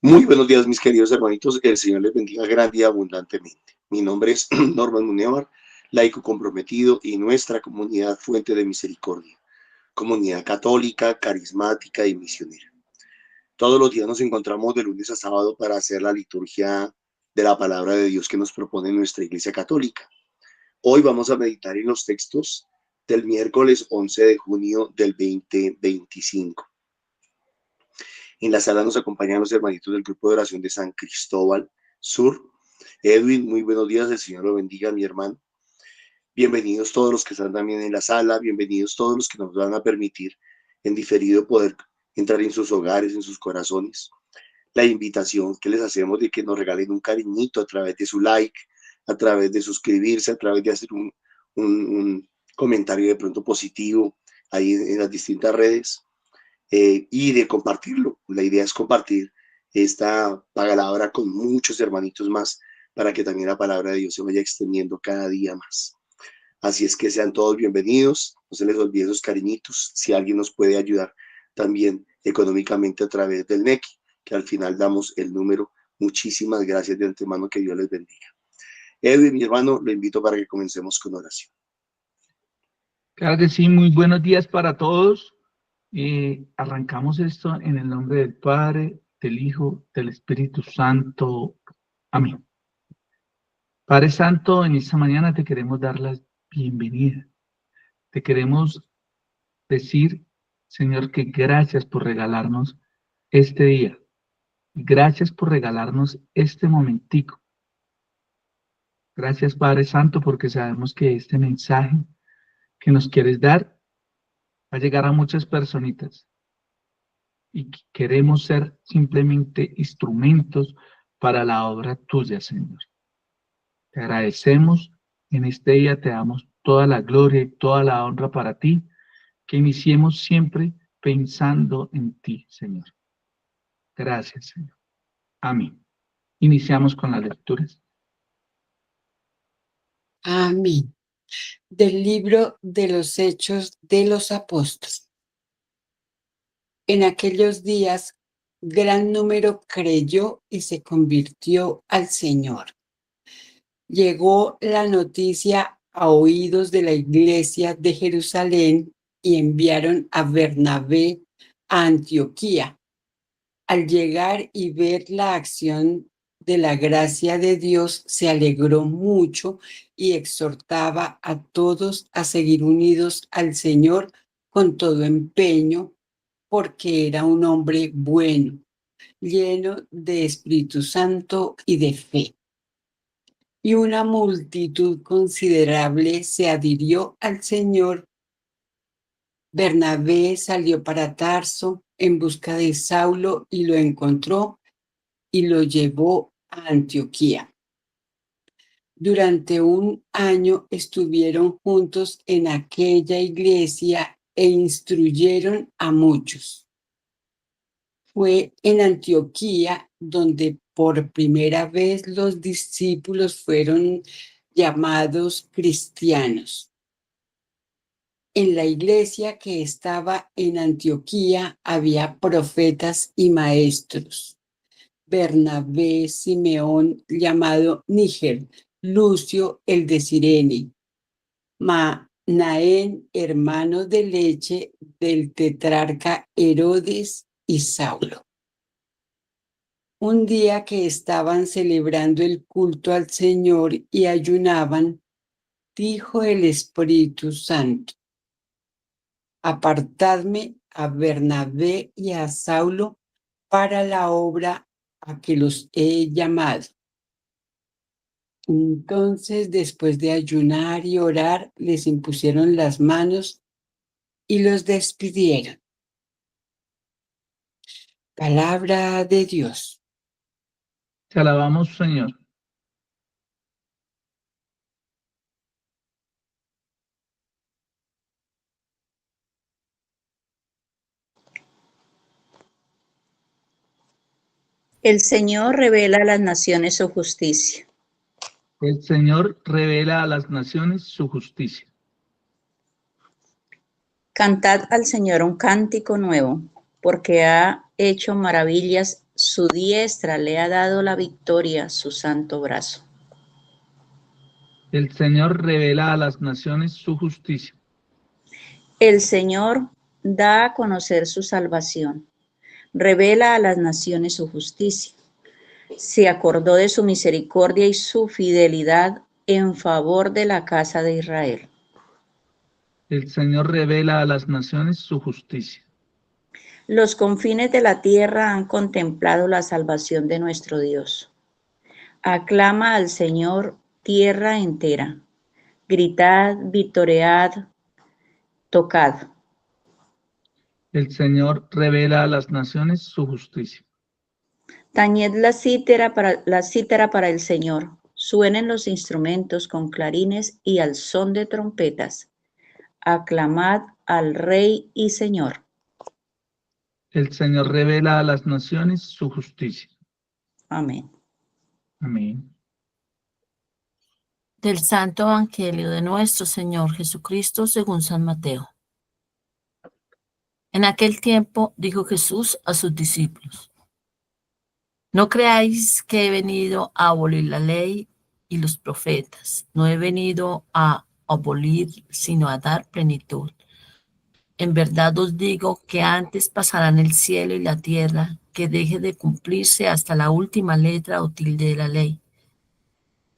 Muy buenos días, mis queridos hermanitos. El Señor les bendiga grande y abundantemente. Mi nombre es Norman Munevar, laico comprometido y nuestra comunidad Fuente de Misericordia, comunidad católica, carismática y misionera. Todos los días nos encontramos de lunes a sábado para hacer la liturgia de la palabra de Dios que nos propone nuestra Iglesia Católica. Hoy vamos a meditar en los textos del miércoles 11 de junio del 2025. En la sala nos acompañan los hermanitos del grupo de oración de San Cristóbal Sur. Edwin, muy buenos días, el Señor lo bendiga, mi hermano. Bienvenidos todos los que están también en la sala, bienvenidos todos los que nos van a permitir en diferido poder entrar en sus hogares, en sus corazones. La invitación que les hacemos de que nos regalen un cariñito a través de su like, a través de suscribirse, a través de hacer un comentario de pronto positivo ahí en las distintas redes. Y de compartirlo. La idea es compartir esta palabra con muchos hermanitos más para que también la palabra de Dios se vaya extendiendo cada día más. Así es que sean todos bienvenidos, no se les olvide esos cariñitos, si alguien nos puede ayudar también económicamente a través del NECI, que al final damos el número. Muchísimas gracias de antemano, que Dios les bendiga. Edwin, mi hermano, lo invito para que comencemos con oración. Claro que sí, muy buenos días para todos. Arrancamos esto en el nombre del Padre, del Hijo, del Espíritu Santo. Amén. Padre Santo, en esta mañana te queremos dar la bienvenida. Te queremos decir, Señor, que gracias por regalarnos este día. Gracias por regalarnos este momentico. Gracias, Padre Santo, porque sabemos que este mensaje que nos quieres dar va a llegar a muchas personitas. Y queremos ser simplemente instrumentos para la obra tuya, Señor. Te agradecemos, en este día te damos toda la gloria y toda la honra para ti, que iniciemos siempre pensando en ti, Señor. Gracias, Señor. Amén. Iniciamos con las lecturas. Amén. Del libro de los Hechos de los Apóstoles. En aquellos días, gran número creyó y se convirtió al Señor. Llegó la noticia a oídos de la iglesia de Jerusalén y enviaron a Bernabé a Antioquía. Al llegar y ver la acción de la gracia de Dios, se alegró mucho y exhortaba a todos a seguir unidos al Señor con todo empeño, porque era un hombre bueno, lleno de Espíritu Santo y de fe. Y una multitud considerable se adhirió al Señor. Bernabé salió para Tarso en busca de Saulo y lo encontró y lo llevó a Antioquía. Durante un año estuvieron juntos en aquella iglesia e instruyeron a muchos. Fue en Antioquía donde por primera vez los discípulos fueron llamados cristianos. En la iglesia que estaba en Antioquía había profetas y maestros: Bernabé, Simeón, llamado Níger, Lucio el de Cirene, Naén, hermano de leche del tetrarca Herodes, y Saulo. Un día que estaban celebrando el culto al Señor y ayunaban, dijo el Espíritu Santo: apartadme a Bernabé y a Saulo para la obra a que los he llamado. Entonces, después de ayunar y orar, les impusieron las manos y los despidieron. Palabra de Dios. Te alabamos, Señor. El Señor revela a las naciones su justicia. El Señor revela a las naciones su justicia. Cantad al Señor un cántico nuevo, porque ha hecho maravillas. Su diestra le ha dado la victoria, su santo brazo. El Señor revela a las naciones su justicia. El Señor da a conocer su salvación. Revela a las naciones su justicia. Se acordó de su misericordia y su fidelidad en favor de la casa de Israel. El Señor revela a las naciones su justicia. Los confines de la tierra han contemplado la salvación de nuestro Dios. Aclama al Señor tierra entera. Gritad, vitoread, tocad. El Señor revela a las naciones su justicia. Tañed la cítara para el Señor. Suenen los instrumentos con clarines y al son de trompetas. Aclamad al Rey y Señor. El Señor revela a las naciones su justicia. Amén. Amén. Del Santo Evangelio de nuestro Señor Jesucristo según San Mateo. En aquel tiempo dijo Jesús a sus discípulos: no creáis que he venido a abolir la ley y los profetas. No he venido a abolir, sino a dar plenitud. En verdad os digo que antes pasarán el cielo y la tierra, que deje de cumplirse hasta la última letra o tilde de la ley.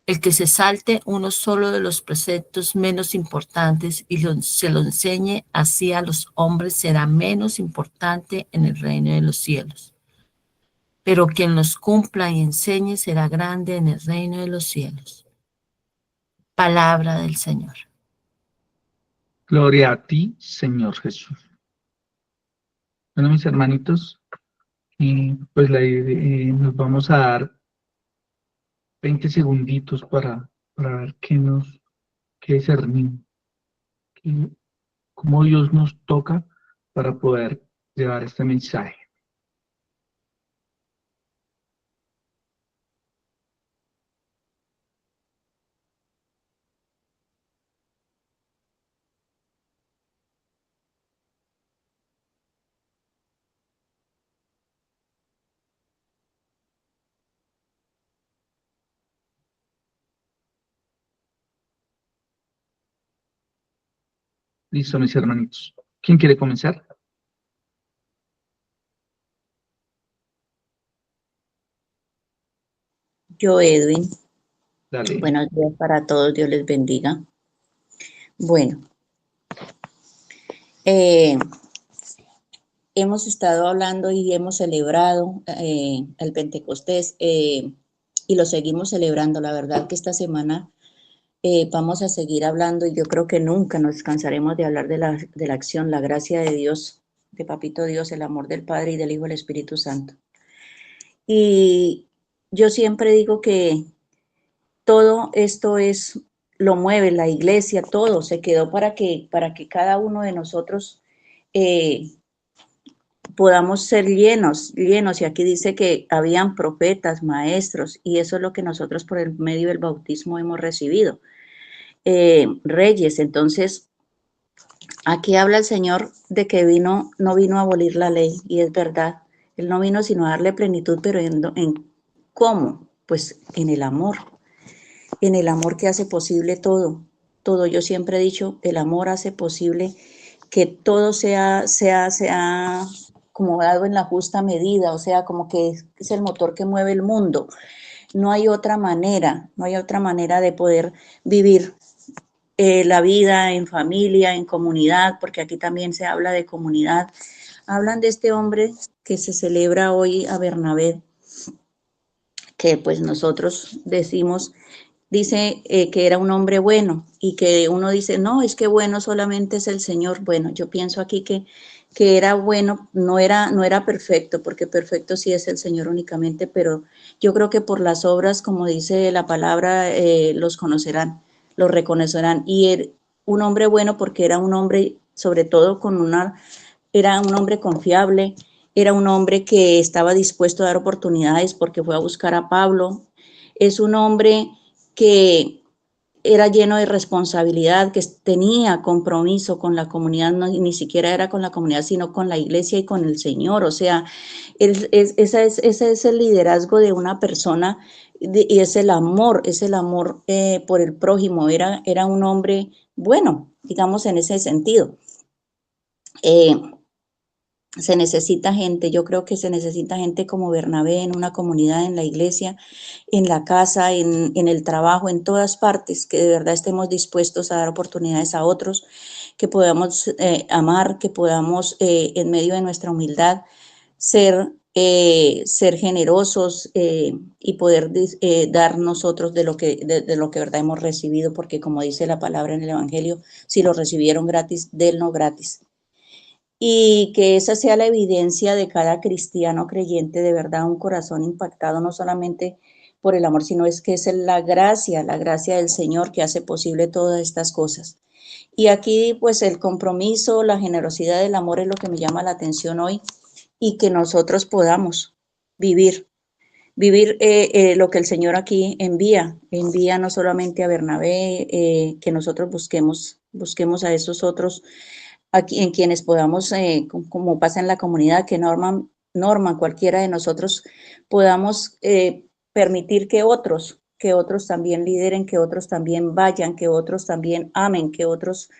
El que se salte uno solo de los preceptos menos importantes y se lo enseñe así a los hombres será menos importante en el reino de los cielos. Pero quien los cumpla y enseñe será grande en el reino de los cielos. Palabra del Señor. Gloria a ti, Señor Jesús. Bueno, mis hermanitos, pues nos vamos a dar 20 segunditos para ver qué discernimos, cómo Dios nos toca para poder llevar este mensaje. Listo, mis hermanitos. ¿Quién quiere comenzar? Yo, Edwin. Dale. Buenos días para todos, Dios les bendiga. Bueno, hemos estado hablando y hemos celebrado el Pentecostés y lo seguimos celebrando. La verdad que esta semana vamos a seguir hablando y yo creo que nunca nos cansaremos de hablar de la acción, la gracia de Dios, de Papito Dios, el amor del Padre y del Hijo y del Espíritu Santo. Y yo siempre digo que todo esto lo mueve la iglesia, todo se quedó para que cada uno de nosotros podamos ser llenos, y aquí dice que habían profetas, maestros, y eso es lo que nosotros por el medio del bautismo hemos recibido, reyes. Entonces, aquí habla el Señor de que no vino a abolir la ley, y es verdad, Él no vino sino a darle plenitud, pero ¿en cómo? Pues en el amor que hace posible todo. Yo siempre he dicho, el amor hace posible que todo sea acomodado en la justa medida, o sea, como que es el motor que mueve el mundo. No hay otra manera de poder vivir la vida en familia, en comunidad, porque aquí también se habla de comunidad. Hablan de este hombre que se celebra hoy a Bernabé, que pues nosotros dice que era un hombre bueno y que uno dice, no, es que bueno solamente es el Señor. Bueno, yo pienso aquí que era bueno, no era perfecto, porque perfecto sí es el Señor únicamente, pero yo creo que por las obras, como dice la palabra, los conocerán, los reconocerán. Y un hombre bueno porque era un hombre, sobre todo era un hombre confiable, era un hombre que estaba dispuesto a dar oportunidades porque fue a buscar a Pablo. Es un hombre que era lleno de responsabilidad, que tenía compromiso con la comunidad, no, ni siquiera era con la comunidad, sino con la iglesia y con el Señor. O sea, ese es el liderazgo de una persona y es el amor por el prójimo. Era un hombre bueno, digamos, en ese sentido. Se necesita gente, yo creo que se necesita gente como Bernabé en una comunidad, en la iglesia, en la casa, en el trabajo, en todas partes, que de verdad estemos dispuestos a dar oportunidades a otros, que podamos amar, que podamos en medio de nuestra humildad ser generosos y poder dar nosotros de lo que verdad hemos recibido, porque como dice la palabra en el Evangelio, si lo recibieron gratis, denlo gratis. Y que esa sea la evidencia de cada cristiano creyente, de verdad, un corazón impactado no solamente por el amor, sino es que es la gracia del Señor que hace posible todas estas cosas. Y aquí, pues, el compromiso, la generosidad, el amor es lo que me llama la atención hoy, y que nosotros podamos vivir lo que el Señor aquí envía no solamente a Bernabé, que nosotros busquemos a esos otros aquí, en quienes podamos, como pasa en la comunidad, que Norman, cualquiera de nosotros podamos permitir que otros también lideren, que otros también vayan, que otros también amen, que otros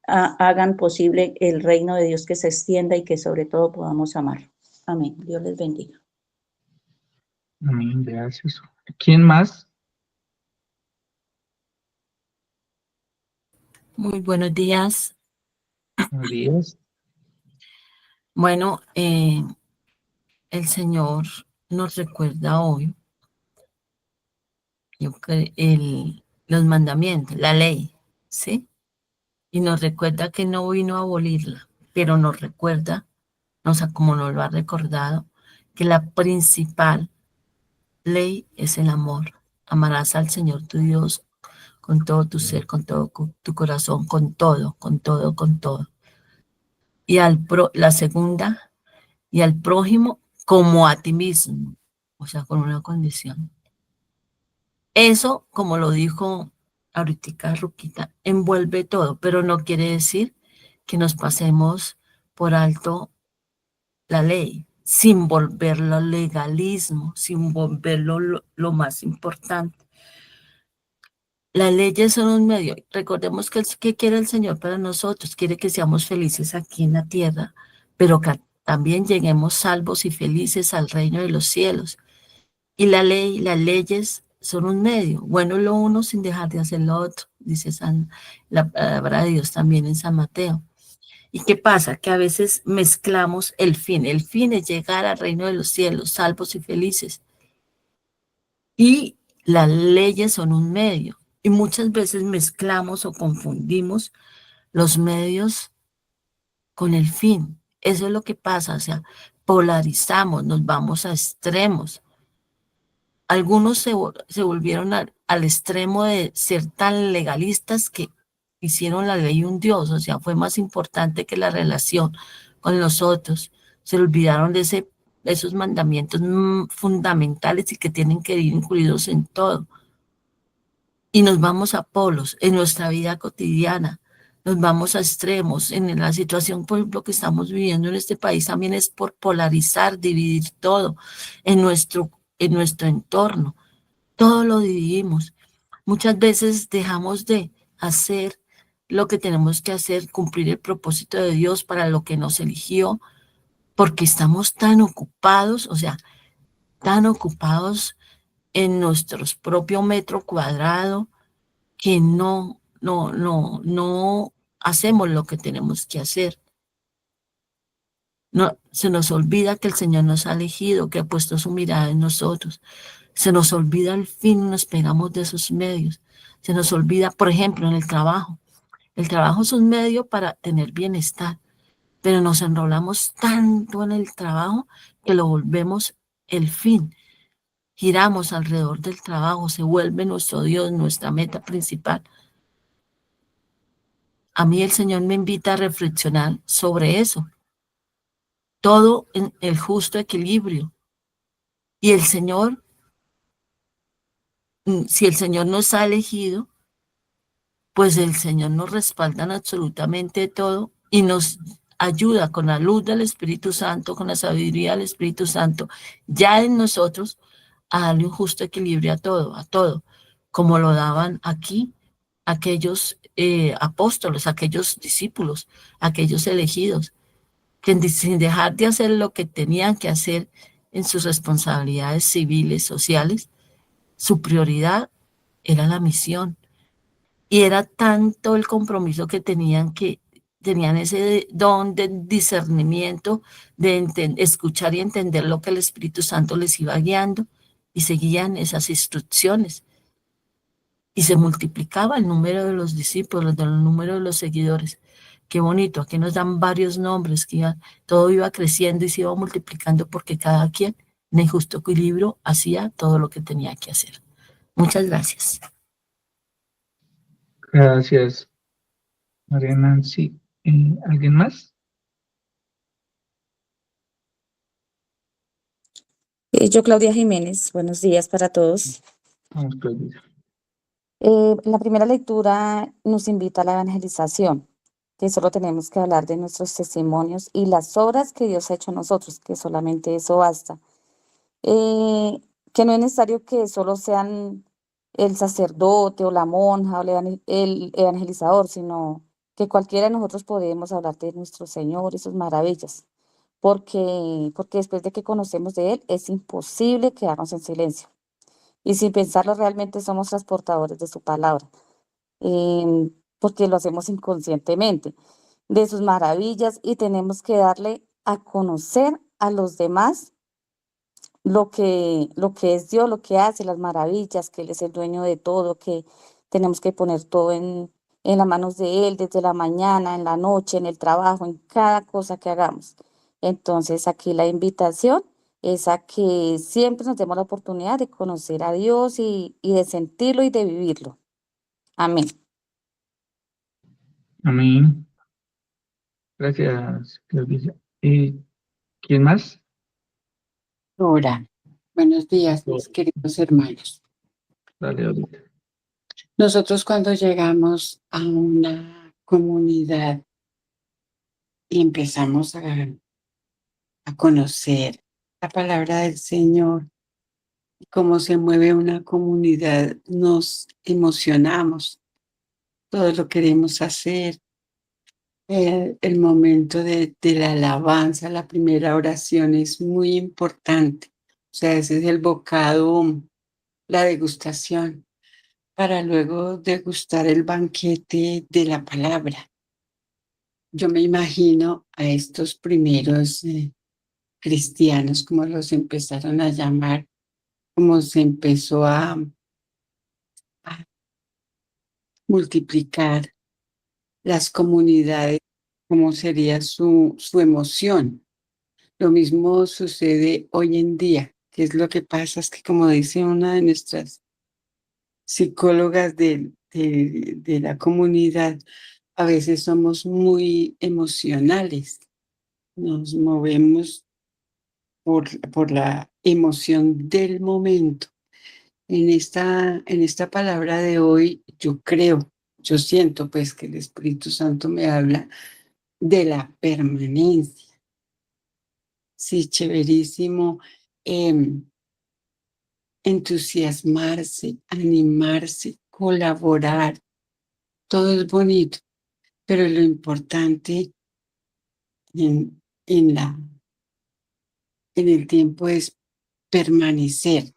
hagan posible el reino de Dios que se extienda y que sobre todo podamos amar. Amén. Dios les bendiga. Amén, gracias. ¿Quién más? Muy buenos días. Buenos días. Bueno, el Señor nos recuerda hoy los mandamientos, la ley, ¿sí? Y nos recuerda que no vino a abolirla, pero nos recuerda, como nos lo ha recordado, que la principal ley es el amor. Amarás al Señor tu Dios con todo tu ser, con todo tu corazón, con todo, con todo, con todo. Y la segunda, y al prójimo como a ti mismo, o sea, con una condición. Eso, como lo dijo ahorita Ruquita, envuelve todo, pero no quiere decir que nos pasemos por alto la ley, sin volverlo legalismo, sin volverlo lo más importante. Las leyes son un medio. Recordemos que quiere el Señor para nosotros. Quiere que seamos felices aquí en la tierra, pero que también lleguemos salvos y felices al reino de los cielos. Y la ley, las leyes son un medio. Bueno, lo uno sin dejar de hacer lo otro, dice la palabra de Dios también en San Mateo. ¿Y qué pasa? Que a veces mezclamos el fin. El fin es llegar al reino de los cielos, salvos y felices. Y las leyes son un medio. Y muchas veces mezclamos o confundimos los medios con el fin. Eso es lo que pasa, o sea, polarizamos, nos vamos a extremos. Algunos se volvieron al extremo de ser tan legalistas que hicieron la ley un Dios, o sea, fue más importante que la relación con los otros. Se olvidaron de esos mandamientos fundamentales y que tienen que ir incluidos en todo. Y nos vamos a polos en nuestra vida cotidiana, nos vamos a extremos. En la situación, por ejemplo, que estamos viviendo en este país, también es por polarizar, dividir todo en nuestro entorno. Todo lo dividimos. Muchas veces dejamos de hacer lo que tenemos que hacer, cumplir el propósito de Dios para lo que nos eligió, porque estamos tan ocupados, o sea, tan ocupados en nuestro propio metro cuadrado, que no hacemos lo que tenemos que hacer. No, se nos olvida que el Señor nos ha elegido, que ha puesto su mirada en nosotros. Se nos olvida el fin, nos pegamos de esos medios. Se nos olvida, por ejemplo, en el trabajo. El trabajo es un medio para tener bienestar, pero nos enrolamos tanto en el trabajo que lo volvemos el fin. Giramos alrededor del trabajo, se vuelve nuestro Dios, nuestra meta principal. A mí el Señor me invita a reflexionar sobre eso. Todo en el justo equilibrio. Y el Señor, si el Señor nos ha elegido, pues el Señor nos respalda en absolutamente todo y nos ayuda con la luz del Espíritu Santo, con la sabiduría del Espíritu Santo, ya en nosotros, a darle un justo equilibrio a todo, como lo daban aquí aquellos apóstoles, aquellos discípulos, aquellos elegidos, que sin dejar de hacer lo que tenían que hacer en sus responsabilidades civiles, sociales, su prioridad era la misión. Y era tanto el compromiso que tenían ese don de discernimiento, de escuchar y entender lo que el Espíritu Santo les iba guiando y seguían esas instrucciones. Y se multiplicaba el número de los discípulos, el número de los seguidores. Qué bonito, aquí nos dan varios nombres, todo iba creciendo y se iba multiplicando porque cada quien en el justo equilibrio hacía todo lo que tenía que hacer. Muchas gracias. Gracias, María Nancy. ¿Alguien más? Yo, Claudia Jiménez, buenos días para todos. Vamos, Claudia. La primera lectura nos invita a la evangelización, que solo tenemos que hablar de nuestros testimonios y las obras que Dios ha hecho a nosotros, que solamente eso basta. Que no es necesario que solo sean el sacerdote o la monja o el evangelizador, sino que cualquiera de nosotros podemos hablar de nuestro Señor y sus maravillas, porque después de que conocemos de Él es imposible quedarnos en silencio. Y sin pensarlo realmente somos transportadores de su palabra, porque lo hacemos inconscientemente, de sus maravillas y tenemos que darle a conocer a los demás lo que es Dios, lo que hace, las maravillas, que Él es el dueño de todo, que tenemos que poner todo en las manos de Él, desde la mañana, en la noche, en el trabajo, en cada cosa que hagamos. Entonces, aquí la invitación es a que siempre nos demos la oportunidad de conocer a Dios y de sentirlo y de vivirlo. Amén. Amén. Gracias, Claudia. ¿Quién más? Ahora, buenos días, mis queridos hermanos. Dale, ahorita. Nosotros cuando llegamos a una comunidad y empezamos a conocer la palabra del Señor, cómo se mueve una comunidad, nos emocionamos, todo lo queremos hacer. El momento de la alabanza, la primera oración es muy importante. O sea, ese es el bocado, la degustación, para luego degustar el banquete de la palabra. Yo me imagino a estos primeros cristianos, como los empezaron a llamar, como se empezó a multiplicar las comunidades, cómo sería su emoción. Lo mismo sucede hoy en día, que es lo que pasa, es que como dice una de nuestras psicólogas de la comunidad, a veces somos muy emocionales, nos movemos por la emoción del momento. En esta palabra de hoy, yo creo, yo siento pues que el Espíritu Santo me habla de la permanencia. Sí, chéverísimo. Entusiasmarse, animarse, colaborar, todo es bonito, pero lo importante en el tiempo es permanecer.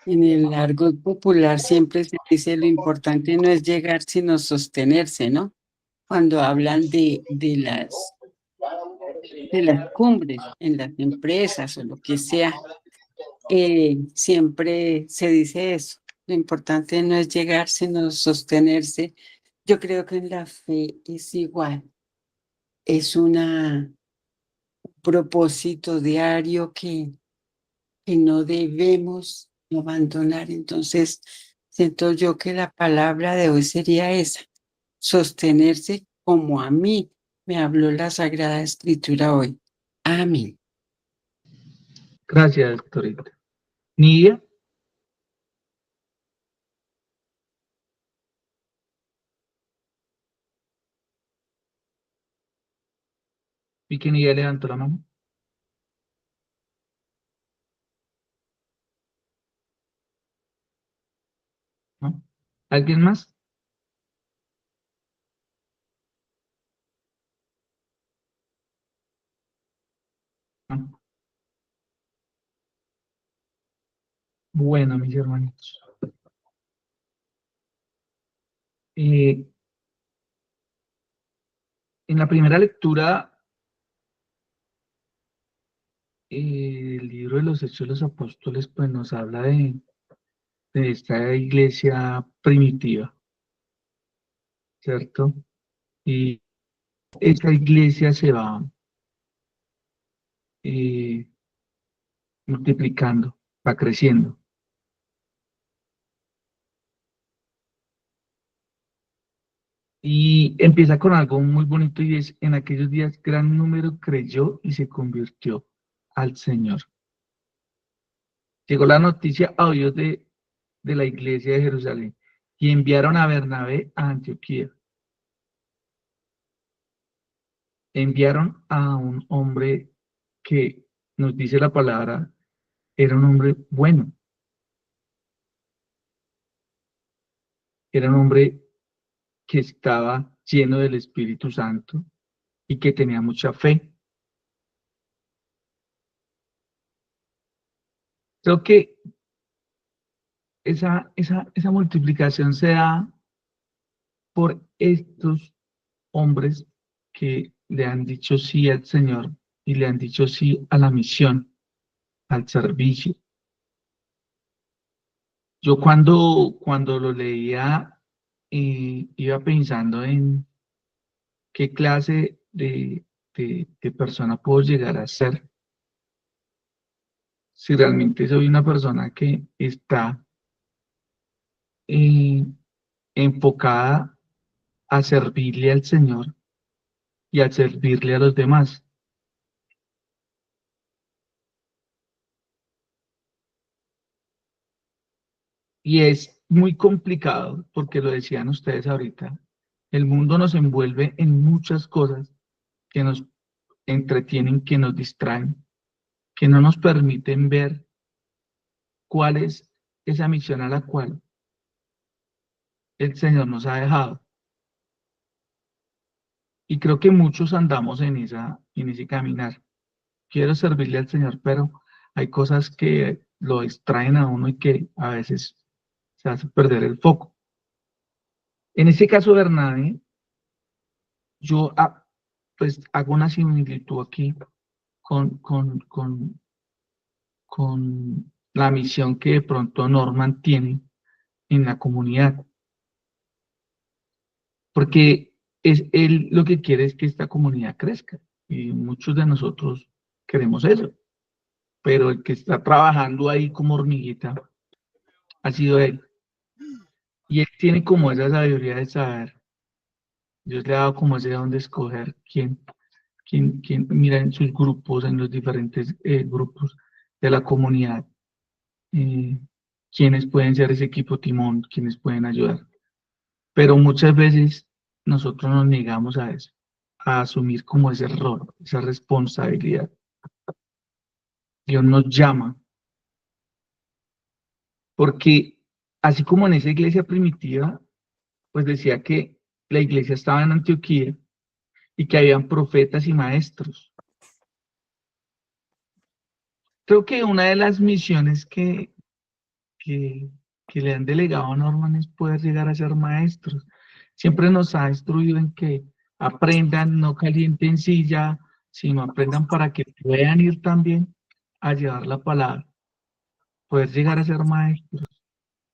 En el argot popular siempre se dice lo importante no es llegar, sino sostenerse, ¿no? Cuando hablan de las cumbres en las empresas o lo que sea, siempre se dice eso. Lo importante no es llegar, sino sostenerse. Yo creo que en la fe es igual. Es un propósito diario que no debemos abandonar. Entonces, siento yo que la palabra de hoy sería esa, sostenerse como a mí me habló la Sagrada Escritura hoy. Amén. Gracias, doctorita. Nidia. Vi que ni ya levantó la mano. ¿No? ¿Alguien más? ¿No? Bueno, mis hermanitos. En la primera lectura, el libro de los Hechos de los Apóstoles, pues nos habla de esta iglesia primitiva, ¿cierto? Y esta iglesia se va eh, multiplicando, va creciendo. Y empieza con algo muy bonito y es, en aquellos días gran número creyó y se convirtió al Señor. Llegó la noticia a oídos de la iglesia de Jerusalén y enviaron a Bernabé a Antioquía. Enviaron a un hombre que nos dice la palabra, era un hombre bueno, era un hombre que estaba lleno del Espíritu Santo y que tenía mucha fe. Creo que esa multiplicación se da por estos hombres que le han dicho sí al Señor y le han dicho sí a la misión, al servicio. Yo cuando lo leía, iba pensando en qué clase de persona puedo llegar a ser. Si realmente soy una persona que está eh, enfocada a servirle al Señor y a servirle a los demás. Y es muy complicado, porque lo decían ustedes ahorita, el mundo nos envuelve en muchas cosas que nos entretienen, que nos distraen, que no nos permiten ver cuál es esa misión a la cual el Señor nos ha dejado. Y creo que muchos andamos en ese caminar. Quiero servirle al Señor, pero hay cosas que lo distraen a uno y que a veces se hace perder el foco. En este caso, Bernabé, yo pues hago una similitud aquí con, con, con, con la misión que de pronto Norman tiene en la comunidad, porque él lo que quiere es que esta comunidad crezca y muchos de nosotros queremos eso, pero el que está trabajando ahí como hormiguita ha sido él. Y él tiene como esa sabiduría de saber, Dios le ha dado como ese don de escoger quién mira en sus grupos, en los diferentes grupos de la comunidad, eh, quiénes pueden ser ese equipo timón, quiénes pueden ayudar. Pero muchas veces nosotros nos negamos a eso, a asumir como ese rol, esa responsabilidad. Dios nos llama, porque así como en esa iglesia primitiva, pues decía que la iglesia estaba en Antioquía y que habían profetas y maestros. Creo que una de las misiones que le han delegado a Norman es poder llegar a ser maestros. Siempre nos ha instruido en que aprendan, no calienten silla, sino aprendan para que puedan ir también a llevar la palabra, poder llegar a ser maestros,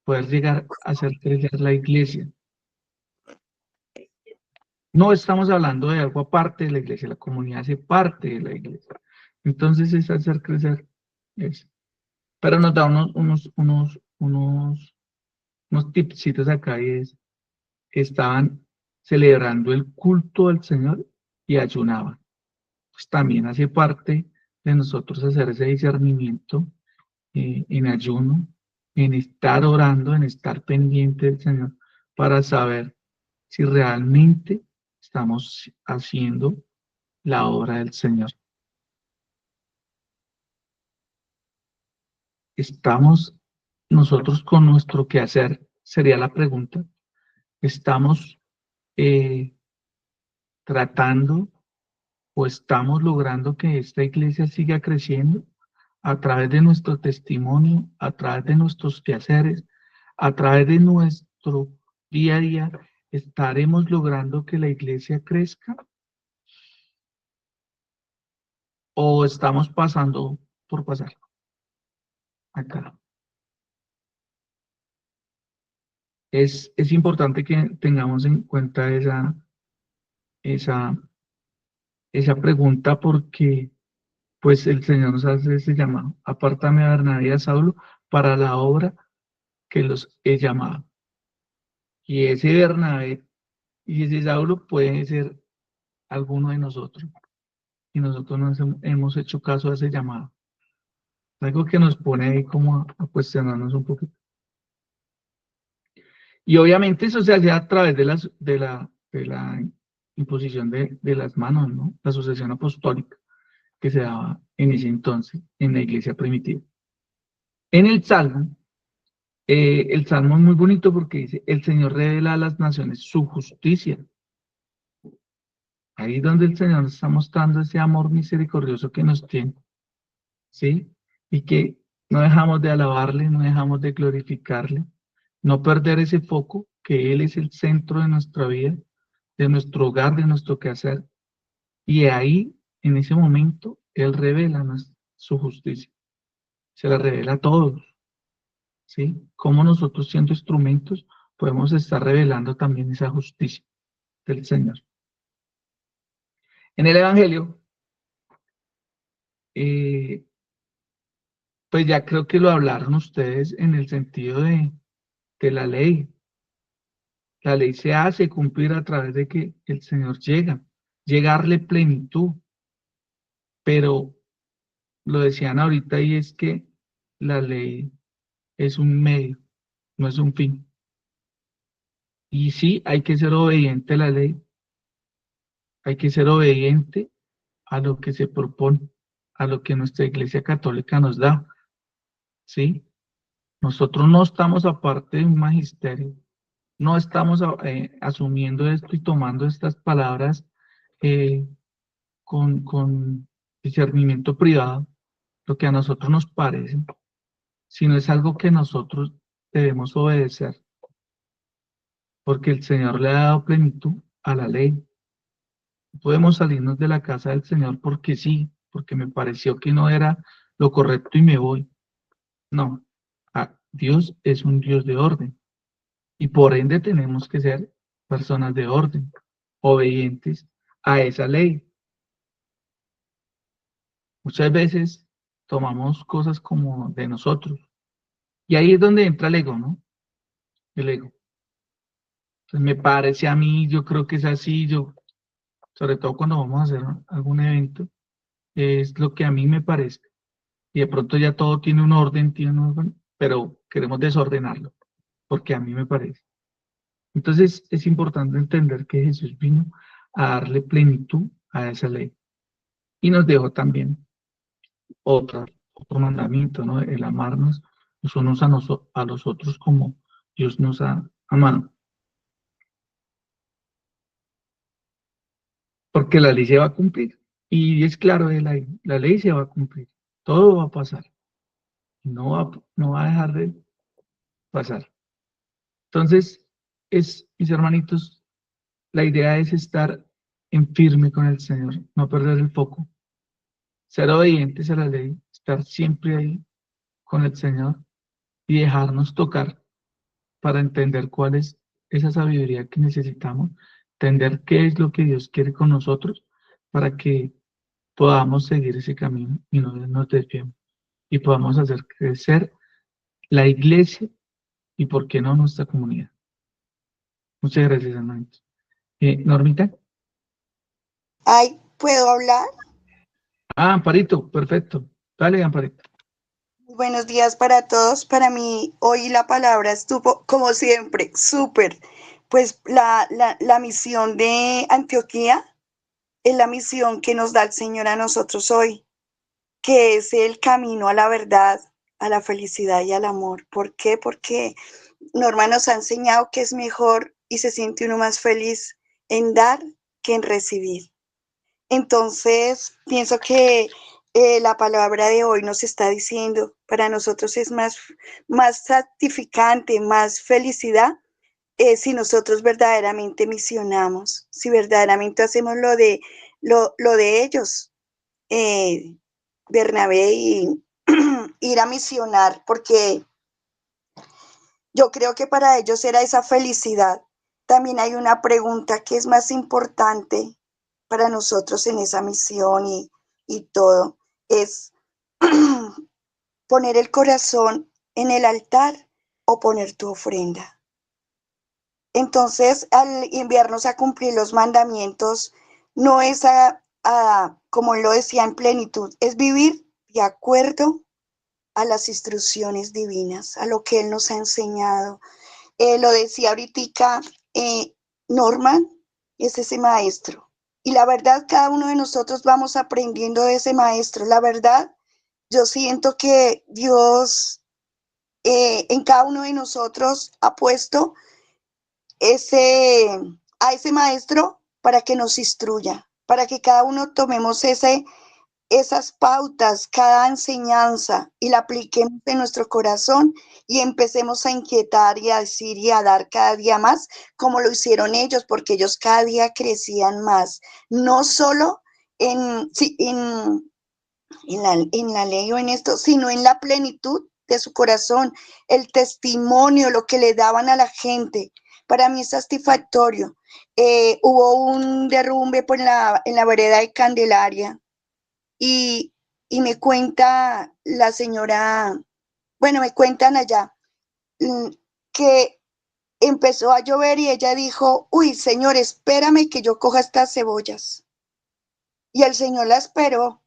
poder llegar a hacer crecer la iglesia. No estamos hablando de algo aparte de la iglesia, la comunidad hace parte de la iglesia. Entonces es hacer crecer eso. Pero nos da unos tipsitos acá y es que estaban celebrando el culto al Señor y ayunaban. Pues también hace parte de nosotros hacer ese discernimiento en ayuno, en estar orando, en estar pendiente del Señor para saber si realmente estamos haciendo la obra del Señor. ¿Estamos nosotros con nuestro quehacer? Sería la pregunta. ¿Estamos tratando o estamos logrando que esta iglesia siga creciendo a través de nuestro testimonio, a través de nuestros quehaceres, a través de nuestro día a día? ¿Estaremos logrando que la iglesia crezca? ¿O estamos pasando por pasar acá? Es importante que tengamos en cuenta esa, esa pregunta, porque pues el Señor nos hace ese llamado: apártame a Bernabé y a Saulo para la obra que los he llamado. Y ese Bernabé y ese Saulo puede ser alguno de nosotros, y nosotros no hemos hecho caso a ese llamado. Algo que nos pone ahí como a cuestionarnos un poquito. Y obviamente eso se hace a través de la imposición de las manos, ¿no? La sucesión apostólica que se daba en ese entonces en la iglesia primitiva. En el Salmo es muy bonito porque dice: el Señor revela a las naciones su justicia. Ahí es donde el Señor está mostrando ese amor misericordioso que nos tiene, ¿sí? Y que no dejamos de alabarle, no dejamos de glorificarle, no perder ese foco, que Él es el centro de nuestra vida, de nuestro hogar, de nuestro quehacer. Y ahí, en ese momento, Él revela su justicia. Se la revela a todos, ¿sí? Como nosotros, siendo instrumentos, podemos estar revelando también esa justicia del Señor. En el Evangelio, pues ya creo que lo hablaron ustedes en el sentido de la ley. La ley se hace cumplir a través de que el Señor llega, llegarle plenitud. Pero lo decían ahorita, y es que la ley es un medio, no es un fin. Y sí, hay que ser obediente a la ley, hay que ser obediente a lo que se propone, a lo que nuestra Iglesia Católica nos da, ¿sí? Nosotros no estamos aparte de un magisterio, no estamos asumiendo esto y tomando estas palabras eh, con discernimiento privado, lo que a nosotros nos parece, sino es algo que nosotros debemos obedecer, porque el Señor le ha dado plenitud a la ley. No podemos salirnos de la casa del Señor porque sí, porque me pareció que no era lo correcto y me voy. No, Dios es un Dios de orden, y por ende tenemos que ser personas de orden, obedientes a esa ley. Muchas veces tomamos cosas como de nosotros, y ahí es donde entra el ego, ¿no? El ego. Entonces me parece a mí, yo creo que es así, sobre todo cuando vamos a hacer algún evento, es lo que a mí me parece. Y de pronto ya todo tiene un orden, pero queremos desordenarlo, porque a mí me parece. Entonces es importante entender que Jesús vino a darle plenitud a esa ley. Y nos dejó también otro mandamiento, ¿no? El amarnos los unos a los otros como Dios nos ha amado. Porque la ley se va a cumplir. Y es claro, la ley se va a cumplir. Todo va a pasar. No va a dejar de pasar. Entonces, mis hermanitos, la idea es estar en firme con el Señor, no perder el foco, ser obedientes a la ley, estar siempre ahí con el Señor y dejarnos tocar para entender cuál es esa sabiduría que necesitamos, entender qué es lo que Dios quiere con nosotros para que podamos seguir ese camino y no nos desviemos y podamos hacer crecer la iglesia y, por qué no, nuestra comunidad. Muchas gracias, hermanitos. Normita. Ay, ¿puedo hablar? Amparito, perfecto. Dale, Amparito. Buenos días para todos. Para mí, hoy la palabra estuvo, como siempre, súper. Pues la misión de Antioquía es la misión que nos da el Señor a nosotros hoy, que es el camino a la verdad, a la felicidad y al amor. ¿Por qué? Porque Norma nos ha enseñado que es mejor y se siente uno más feliz en dar que en recibir. Entonces, pienso que la palabra de hoy nos está diciendo, para nosotros es más satisficante, más felicidad, si nosotros verdaderamente misionamos, si verdaderamente hacemos lo de ellos, Bernabé, y ir a misionar, porque yo creo que para ellos era esa felicidad. También hay una pregunta que es más importante para nosotros en esa misión y todo, es poner el corazón en el altar o poner tu ofrenda. Entonces, al enviarnos a cumplir los mandamientos, no es como lo decía, en plenitud, es vivir de acuerdo a las instrucciones divinas, a lo que Él nos ha enseñado. Lo decía ahorita Norman, es ese maestro. Y la verdad, cada uno de nosotros vamos aprendiendo de ese maestro. La verdad, yo siento que Dios en cada uno de nosotros ha puesto a ese maestro para que nos instruya, para que cada uno tomemos esas pautas, cada enseñanza y la apliquemos en nuestro corazón y empecemos a inquietar y a decir y a dar cada día más, como lo hicieron ellos, porque ellos cada día crecían más, no solo en la ley o en esto, sino en la plenitud de su corazón, el testimonio, lo que le daban a la gente. Para mí es satisfactorio. Hubo un derrumbe en la vereda de Candelaria y me cuenta la señora, bueno, me cuentan allá que empezó a llover y ella dijo, uy, señor, espérame que yo coja estas cebollas. Y el Señor la esperó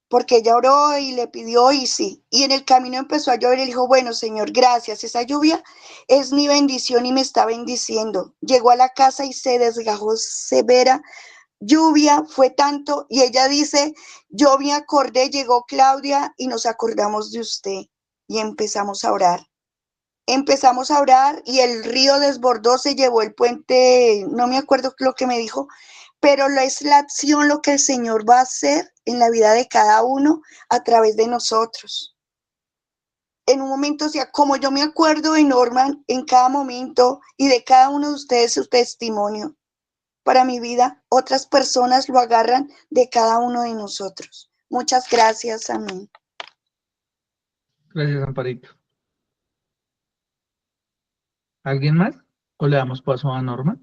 porque ella oró y le pidió y sí. Y en el camino empezó a llover y dijo, bueno, Señor, gracias. Esa lluvia es mi bendición y me está bendiciendo. Llegó a la casa y se desgajó severa lluvia, fue tanto. Y ella dice, yo me acordé, llegó Claudia y nos acordamos de usted. Y empezamos a orar. Empezamos a orar y el río desbordó, se llevó el puente, no me acuerdo lo que me dijo, pero es la acción lo que el Señor va a hacer en la vida de cada uno a través de nosotros. En un momento, o sea, como yo me acuerdo de Norman en cada momento y de cada uno de ustedes su testimonio para mi vida, otras personas lo agarran de cada uno de nosotros. Muchas gracias, amén. Gracias, Amparito. ¿Alguien más? ¿O le damos paso a Norma?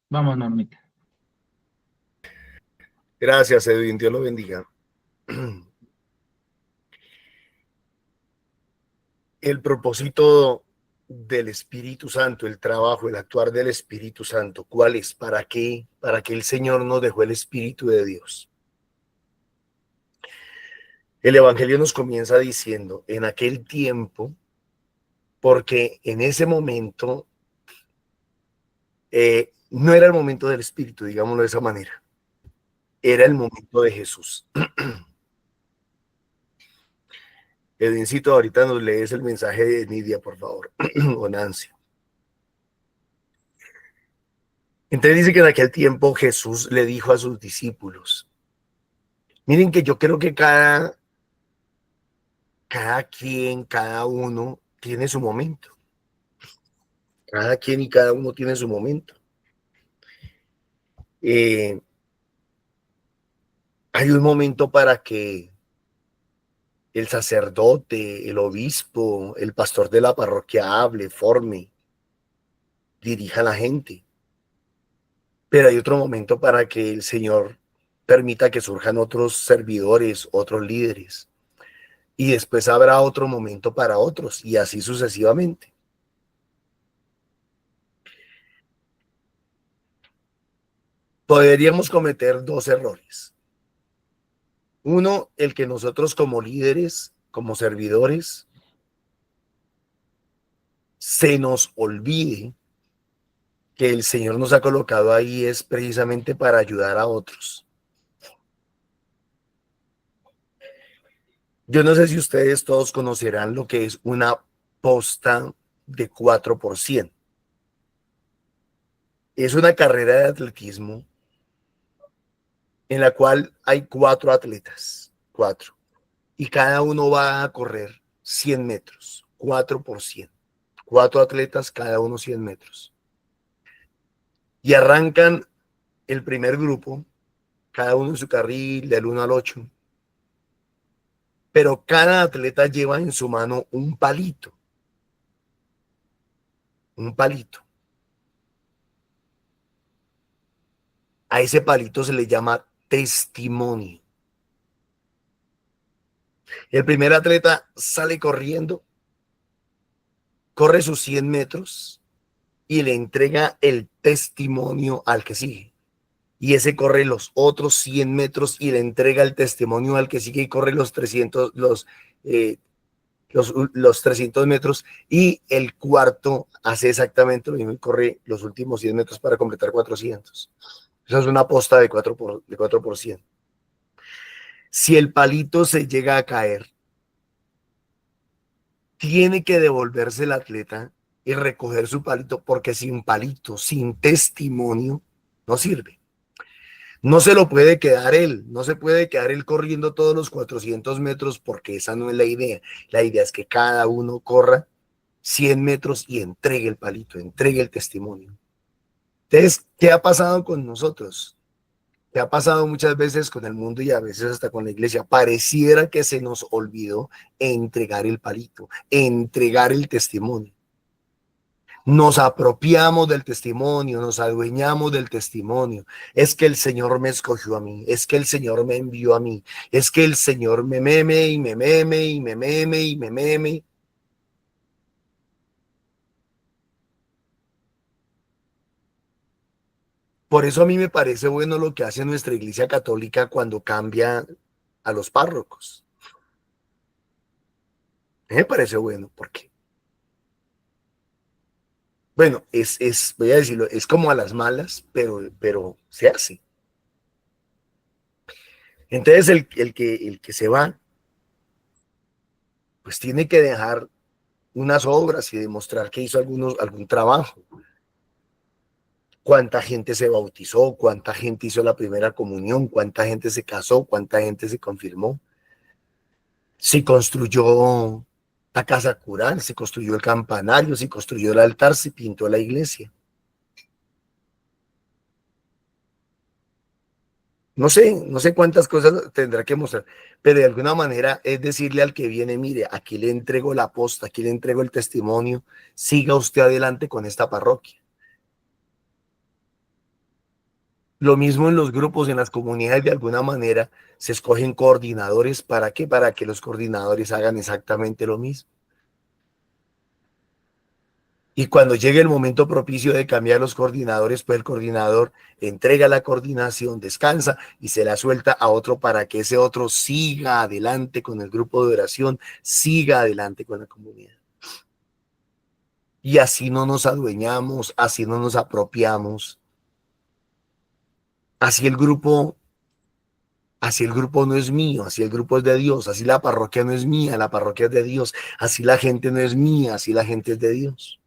Vamos, Normita. Gracias, Edwin. Dios lo bendiga. El propósito del Espíritu Santo, el trabajo, el actuar del Espíritu Santo, ¿cuál es? ¿Para qué? ¿Para qué el Señor nos dejó el Espíritu de Dios? El Evangelio nos comienza diciendo, en aquel tiempo, porque en ese momento no era el momento del Espíritu, digámoslo de esa manera, era el momento de Jesús. Edwincito, ahorita nos lees el mensaje de Nidia, por favor, o Nancy. Entonces dice que en aquel tiempo Jesús le dijo a sus discípulos, miren que yo creo que cada quien, cada uno tiene su momento. Cada quien y cada uno tiene su momento. Hay un momento para que el sacerdote, el obispo, el pastor de la parroquia hable, forme, dirija a la gente. Pero hay otro momento para que el Señor permita que surjan otros servidores, otros líderes. Y después habrá otro momento para otros, y así sucesivamente. Podríamos cometer dos errores. Uno, el que nosotros como líderes, como servidores, se nos olvide que el Señor nos ha colocado ahí es precisamente para ayudar a otros. Yo no sé si ustedes todos conocerán lo que es una posta de 4%. Es una carrera de atletismo en la cual hay 4 atletas, 4, y cada uno va a correr 100 metros, 4%. 4 atletas, cada uno 100 metros. Y arrancan el primer grupo, cada uno en su carril, del 1 al 8. Pero cada atleta lleva en su mano un palito. Un palito. A ese palito se le llama testimonio. El primer atleta sale corriendo, corre sus 100 metros y le entrega el testimonio al que sigue. Y ese corre los otros 100 metros y le entrega el testimonio al que sigue y corre los 300, los 300 metros, y el cuarto hace exactamente lo mismo y corre los últimos 100 metros para completar 400. Esa es una posta de 4%. Si el palito se llega a caer, tiene que devolverse el atleta y recoger su palito, porque sin palito, sin testimonio, no sirve. No se lo puede quedar él, no se puede quedar él corriendo todos los 400 metros, porque esa no es la idea. La idea es que cada uno corra 100 metros y entregue el palito, entregue el testimonio. Entonces, ¿qué ha pasado con nosotros? ¿Qué ha pasado muchas veces con el mundo y a veces hasta con la iglesia? Pareciera que se nos olvidó entregar el palito, entregar el testimonio. Nos apropiamos del testimonio, nos adueñamos del testimonio. Es que el Señor me escogió a mí, es que el Señor me envió a mí, es que el Señor me meme y me meme y me meme y me meme. Por eso a mí me parece bueno lo que hace nuestra Iglesia Católica cuando cambia a los párrocos. Me parece bueno, porque, bueno, voy a decirlo, es como a las malas, pero se hace. Entonces el que se va, pues tiene que dejar unas obras y demostrar que hizo algún trabajo. Cuánta gente se bautizó, cuánta gente hizo la primera comunión, cuánta gente se casó, cuánta gente se confirmó. Si construyó la casa cural, se construyó el campanario, se construyó el altar, se pintó la iglesia. No sé cuántas cosas tendrá que mostrar, pero de alguna manera es decirle al que viene, mire, aquí le entrego la posta, aquí le entrego el testimonio, siga usted adelante con esta parroquia. Lo mismo en los grupos, en las comunidades, de alguna manera se escogen coordinadores. ¿Para qué? Para que los coordinadores hagan exactamente lo mismo. Y cuando llegue el momento propicio de cambiar los coordinadores, pues el coordinador entrega la coordinación, descansa y se la suelta a otro para que ese otro siga adelante con el grupo de oración, siga adelante con la comunidad. Y así no nos adueñamos, así no nos apropiamos. Así el grupo no es mío, así el grupo es de Dios, así la parroquia no es mía, la parroquia es de Dios, así la gente no es mía, así la gente es de Dios.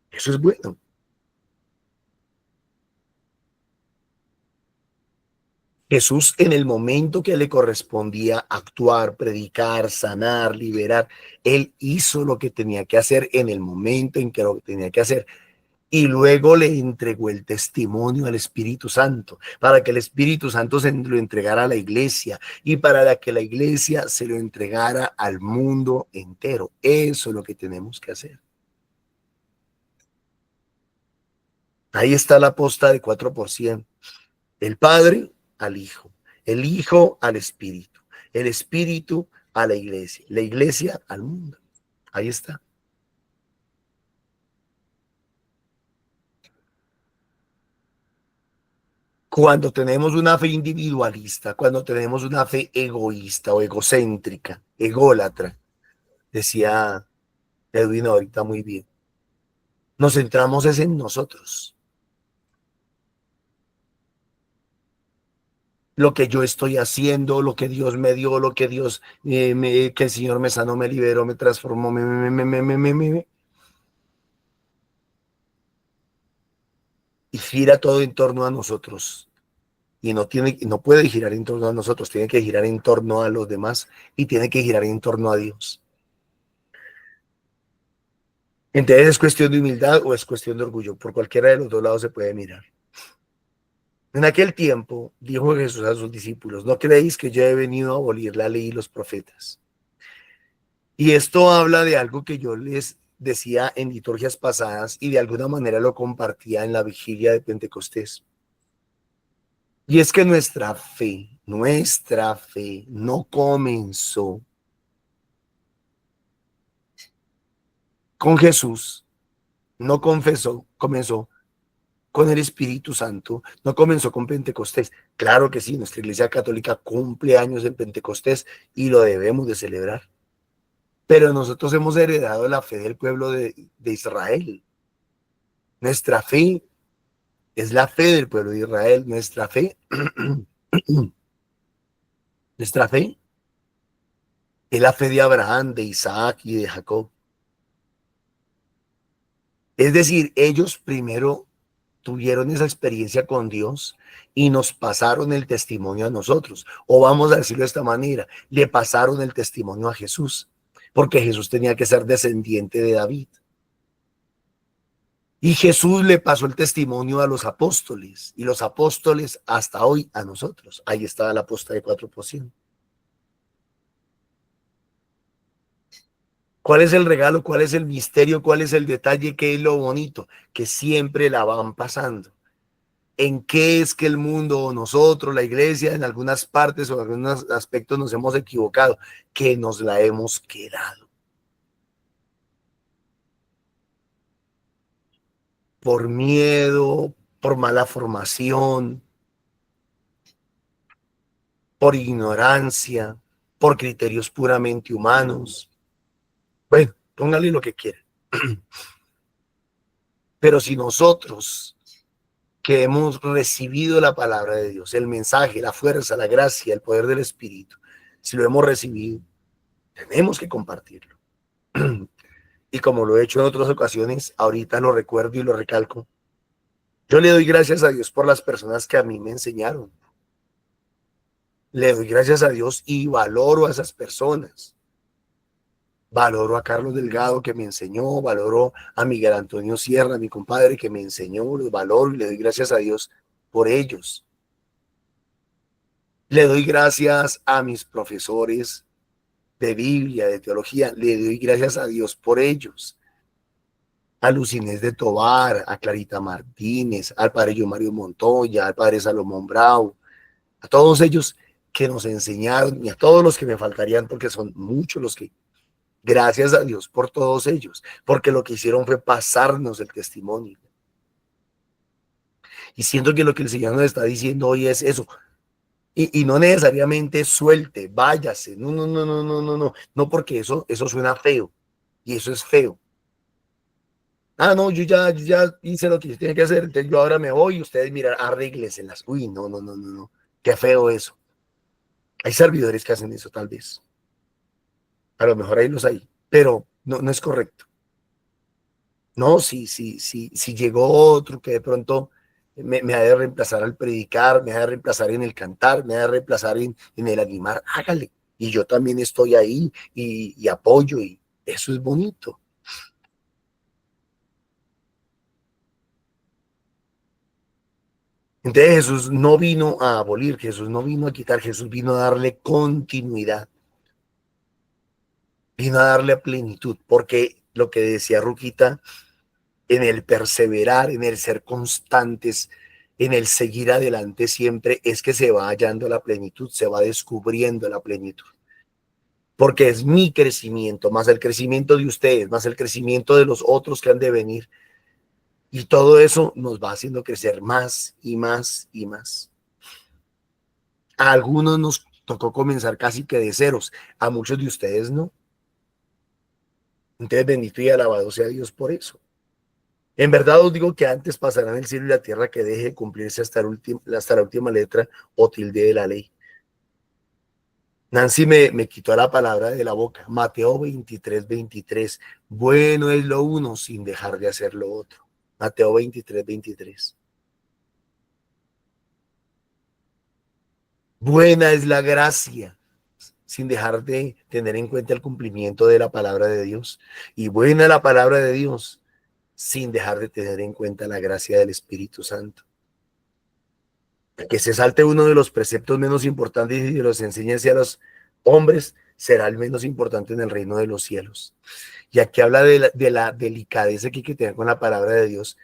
Eso es bueno. Jesús, en el momento que le correspondía actuar, predicar, sanar, liberar, él hizo lo que tenía que hacer en el momento en que lo tenía que hacer. Y luego le entregó el testimonio al Espíritu Santo, para que el Espíritu Santo se lo entregara a la iglesia y para que la iglesia se lo entregara al mundo entero. Eso es lo que tenemos que hacer. Ahí está la posta de 4%. El Padre al Hijo, el Hijo al Espíritu, el Espíritu a la iglesia al mundo. Ahí está. Cuando tenemos una fe individualista, cuando tenemos una fe egoísta o egocéntrica, ególatra, decía Edwin ahorita muy bien, Nos centramos es en nosotros. Lo que yo estoy haciendo, lo que Dios me dio, lo que Dios, que el Señor me sanó, me liberó, me transformó, y gira todo en torno a nosotros. Y no puede girar en torno a nosotros, tiene que girar en torno a los demás y tiene que girar en torno a Dios. Entonces, ¿es cuestión de humildad o es cuestión de orgullo? Por cualquiera de los dos lados se puede mirar. En aquel tiempo dijo Jesús a sus discípulos: ¿no creéis que yo he venido a abolir la ley y los profetas? Y esto habla de algo que yo les decía en liturgias pasadas y de alguna manera lo compartía en la vigilia de Pentecostés. Y es que nuestra fe no comenzó con Jesús, no comenzó con el Espíritu Santo, no comenzó con Pentecostés. Claro que sí, nuestra Iglesia Católica cumple años en Pentecostés y lo debemos de celebrar. Pero nosotros hemos heredado la fe del pueblo de Israel. Nuestra fe es la fe del pueblo de Israel. Nuestra fe es la fe de Abraham, de Isaac y de Jacob. Es decir, ellos primero tuvieron esa experiencia con Dios y nos pasaron el testimonio a nosotros. O vamos a decirlo de esta manera, le pasaron el testimonio a Jesús, porque Jesús tenía que ser descendiente de David. Y Jesús le pasó el testimonio a los apóstoles, y los apóstoles hasta hoy a nosotros. Ahí está la posta de 4%. ¿Cuál es el regalo? ¿Cuál es el misterio? ¿Cuál es el detalle? ¿Qué es lo bonito? Que siempre la van pasando. ¿En qué es que el mundo o nosotros, la iglesia, en algunas partes o en algunos aspectos nos hemos equivocado? Que nos la hemos quedado. Por miedo, por mala formación, por ignorancia, por criterios puramente humanos. Bueno, póngale lo que quiera. Pero si nosotros que hemos recibido la palabra de Dios, el mensaje, la fuerza, la gracia, el poder del Espíritu, si lo hemos recibido, tenemos que compartirlo. Y como lo he hecho en otras ocasiones, ahorita lo recuerdo y lo recalco. Yo le doy gracias a Dios por las personas que a mí me enseñaron. Le doy gracias a Dios y valoro a esas personas. Valoro a Carlos Delgado, que me enseñó, valoro a Miguel Antonio Sierra, mi compadre, que me enseñó, los valoro y le doy gracias a Dios por ellos. Le doy gracias a mis profesores de Biblia, de teología, le doy gracias a Dios por ellos. A Lucinés de Tovar, a Clarita Martínez, al padre yo Mario Montoya, al padre Salomón Bravo, a todos ellos que nos enseñaron y a todos los que me faltarían, porque son muchos los que, gracias a Dios por todos ellos, porque lo que hicieron fue pasarnos el testimonio. Y siento que lo que el Señor nos está diciendo hoy es eso. Y no necesariamente suelte, váyase, no, porque eso suena feo, y eso es feo. Ah, no, yo ya hice lo que yo tenía que hacer, entonces yo ahora me voy y ustedes miran, arrégleselas. Uy, no, qué feo eso. Hay servidores que hacen eso tal vez. A lo mejor ahí los hay, pero no es correcto. No, si llegó otro que de pronto me ha de reemplazar al predicar, me ha de reemplazar en el cantar, me ha de reemplazar en el animar, hágale. Y yo también estoy ahí y apoyo, y eso es bonito. Entonces Jesús no vino a abolir, Jesús no vino a quitar, Jesús vino a darle continuidad. Vino a darle plenitud, porque lo que decía Ruquita, en el perseverar, en el ser constantes, en el seguir adelante siempre, es que se va hallando la plenitud, se va descubriendo la plenitud. Porque es mi crecimiento, más el crecimiento de ustedes, más el crecimiento de los otros que han de venir. Y todo eso nos va haciendo crecer más y más y más. A algunos nos tocó comenzar casi que de ceros, a muchos de ustedes no. Entonces, bendito y alabado sea Dios por eso. En verdad os digo que antes pasarán el cielo y la tierra que deje de cumplirse hasta la última letra o tilde de la ley. Nancy me quitó la palabra de la boca. Mateo 23:23. Bueno es lo uno sin dejar de hacer lo otro. Mateo 23:23. Buena es la gracia sin dejar de tener en cuenta el cumplimiento de la palabra de Dios. Y buena la palabra de Dios sin dejar de tener en cuenta la gracia del Espíritu Santo. Que se salte uno de los preceptos menos importantes y los enseñe hacia los hombres, será el menos importante en el reino de los cielos. Y aquí habla de la delicadeza que hay que tener con la palabra de Dios,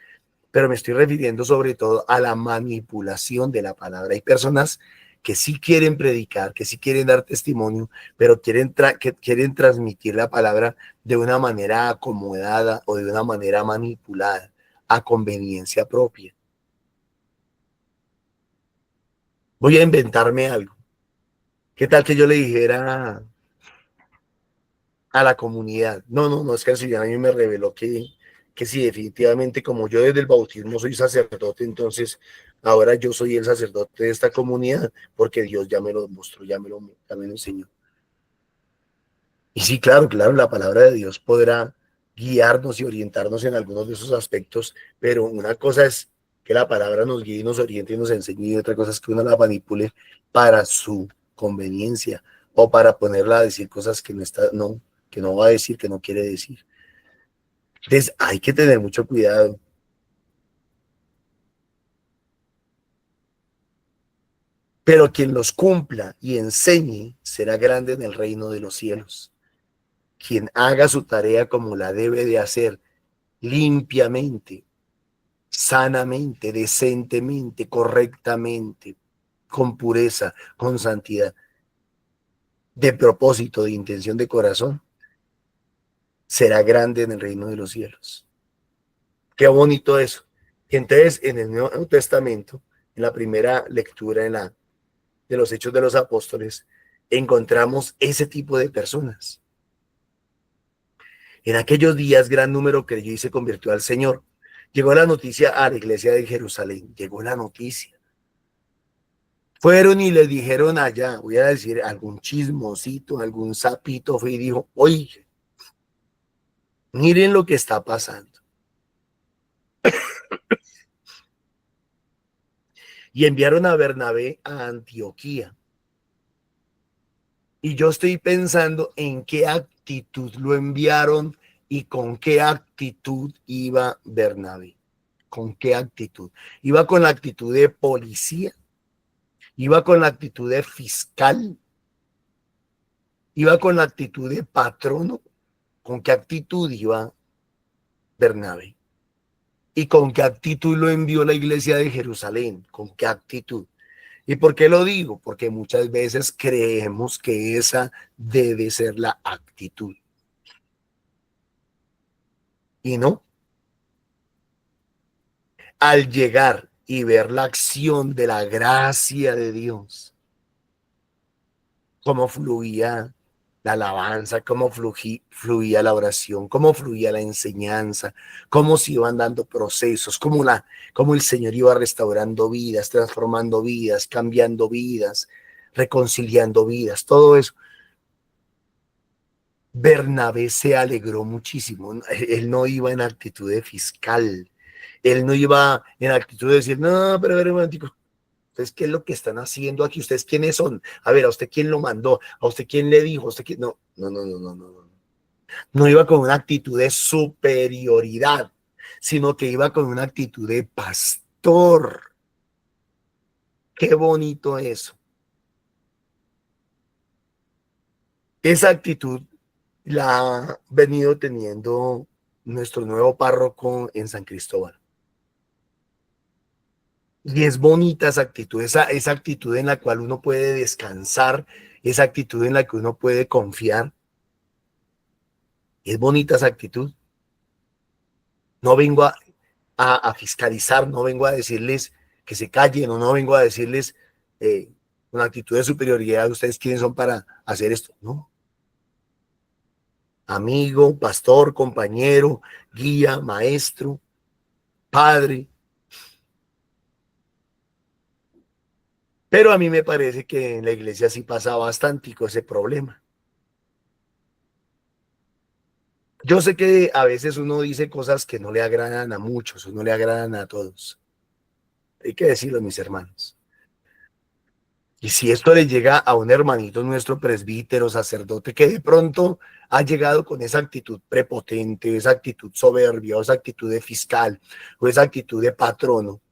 pero me estoy refiriendo sobre todo a la manipulación de la palabra. Hay personas que sí quieren predicar, que sí quieren dar testimonio, pero quieren transmitir la palabra de una manera acomodada o de una manera manipulada, a conveniencia propia. Voy a inventarme algo. ¿Qué tal que yo le dijera a la comunidad? No, es que el Señor a mí me reveló que sí, definitivamente, como yo desde el bautismo soy sacerdote, entonces ahora yo soy el sacerdote de esta comunidad, porque Dios ya me lo mostró, ya me lo enseñó. Y sí, claro, la palabra de Dios podrá guiarnos y orientarnos en algunos de esos aspectos, pero una cosa es que la palabra nos guíe, nos oriente y nos enseñe, y otra cosa es que uno la manipule para su conveniencia o para ponerla a decir cosas que no va a decir, que no quiere decir. Entonces hay que tener mucho cuidado. Pero quien los cumpla y enseñe será grande en el reino de los cielos. Quien haga su tarea como la debe de hacer, limpiamente, sanamente, decentemente, correctamente, con pureza, con santidad, de propósito, de intención de corazón, será grande en el reino de los cielos. Qué bonito eso. Entonces, en el Nuevo Testamento, en la primera lectura de los Hechos de los Apóstoles, encontramos ese tipo de personas. En aquellos días, gran número creyó y se convirtió al Señor. Llegó la noticia a la iglesia de Jerusalén. Llegó la noticia. Fueron y le dijeron allá, voy a decir, algún chismosito, algún sapito fue y dijo, oye, miren lo que está pasando. Y enviaron a Bernabé a Antioquía. Y yo estoy pensando en qué actitud lo enviaron y con qué actitud iba Bernabé. ¿Con qué actitud? ¿Iba con la actitud de policía? ¿Iba con la actitud de fiscal? ¿Iba con la actitud de patrono? ¿Con qué actitud iba Bernabé? ¿Y con qué actitud lo envió la iglesia de Jerusalén? ¿Con qué actitud? ¿Y por qué lo digo? Porque muchas veces creemos que esa debe ser la actitud. Y no. Al llegar y ver la acción de la gracia de Dios, cómo fluía la alabanza, cómo fluía la oración, cómo fluía la enseñanza, cómo se iban dando procesos, cómo el Señor iba restaurando vidas, transformando vidas, cambiando vidas, reconciliando vidas, todo eso. Bernabé se alegró muchísimo. Él no iba en actitud de fiscal, él no iba en actitud de decir, no, pero a ver, un momentico, ¿ustedes qué es lo que están haciendo aquí? ¿Ustedes quiénes son? A ver, ¿a usted quién lo mandó? ¿A usted quién le dijo? ¿A usted quién? No. No iba con una actitud de superioridad, sino que iba con una actitud de pastor. Qué bonito eso. Esa actitud la ha venido teniendo nuestro nuevo párroco en San Cristóbal. Y es bonita esa actitud, esa actitud en la cual uno puede descansar, esa actitud en la que uno puede confiar. Es bonita esa actitud. No vengo a fiscalizar, no vengo a decirles que se callen, o no vengo a decirles con actitud de superioridad, ustedes quiénes son para hacer esto. No. Amigo, pastor, compañero, guía, maestro, padre. Pero a mí me parece que en la iglesia sí pasa bastante ese problema. Yo sé que a veces uno dice cosas que no le agradan a muchos o no le agradan a todos. Hay que decirlo, mis hermanos. Y si esto le llega a un hermanito nuestro presbítero, sacerdote, que de pronto ha llegado con esa actitud prepotente, esa actitud soberbia, o esa actitud de fiscal, o esa actitud de patrono,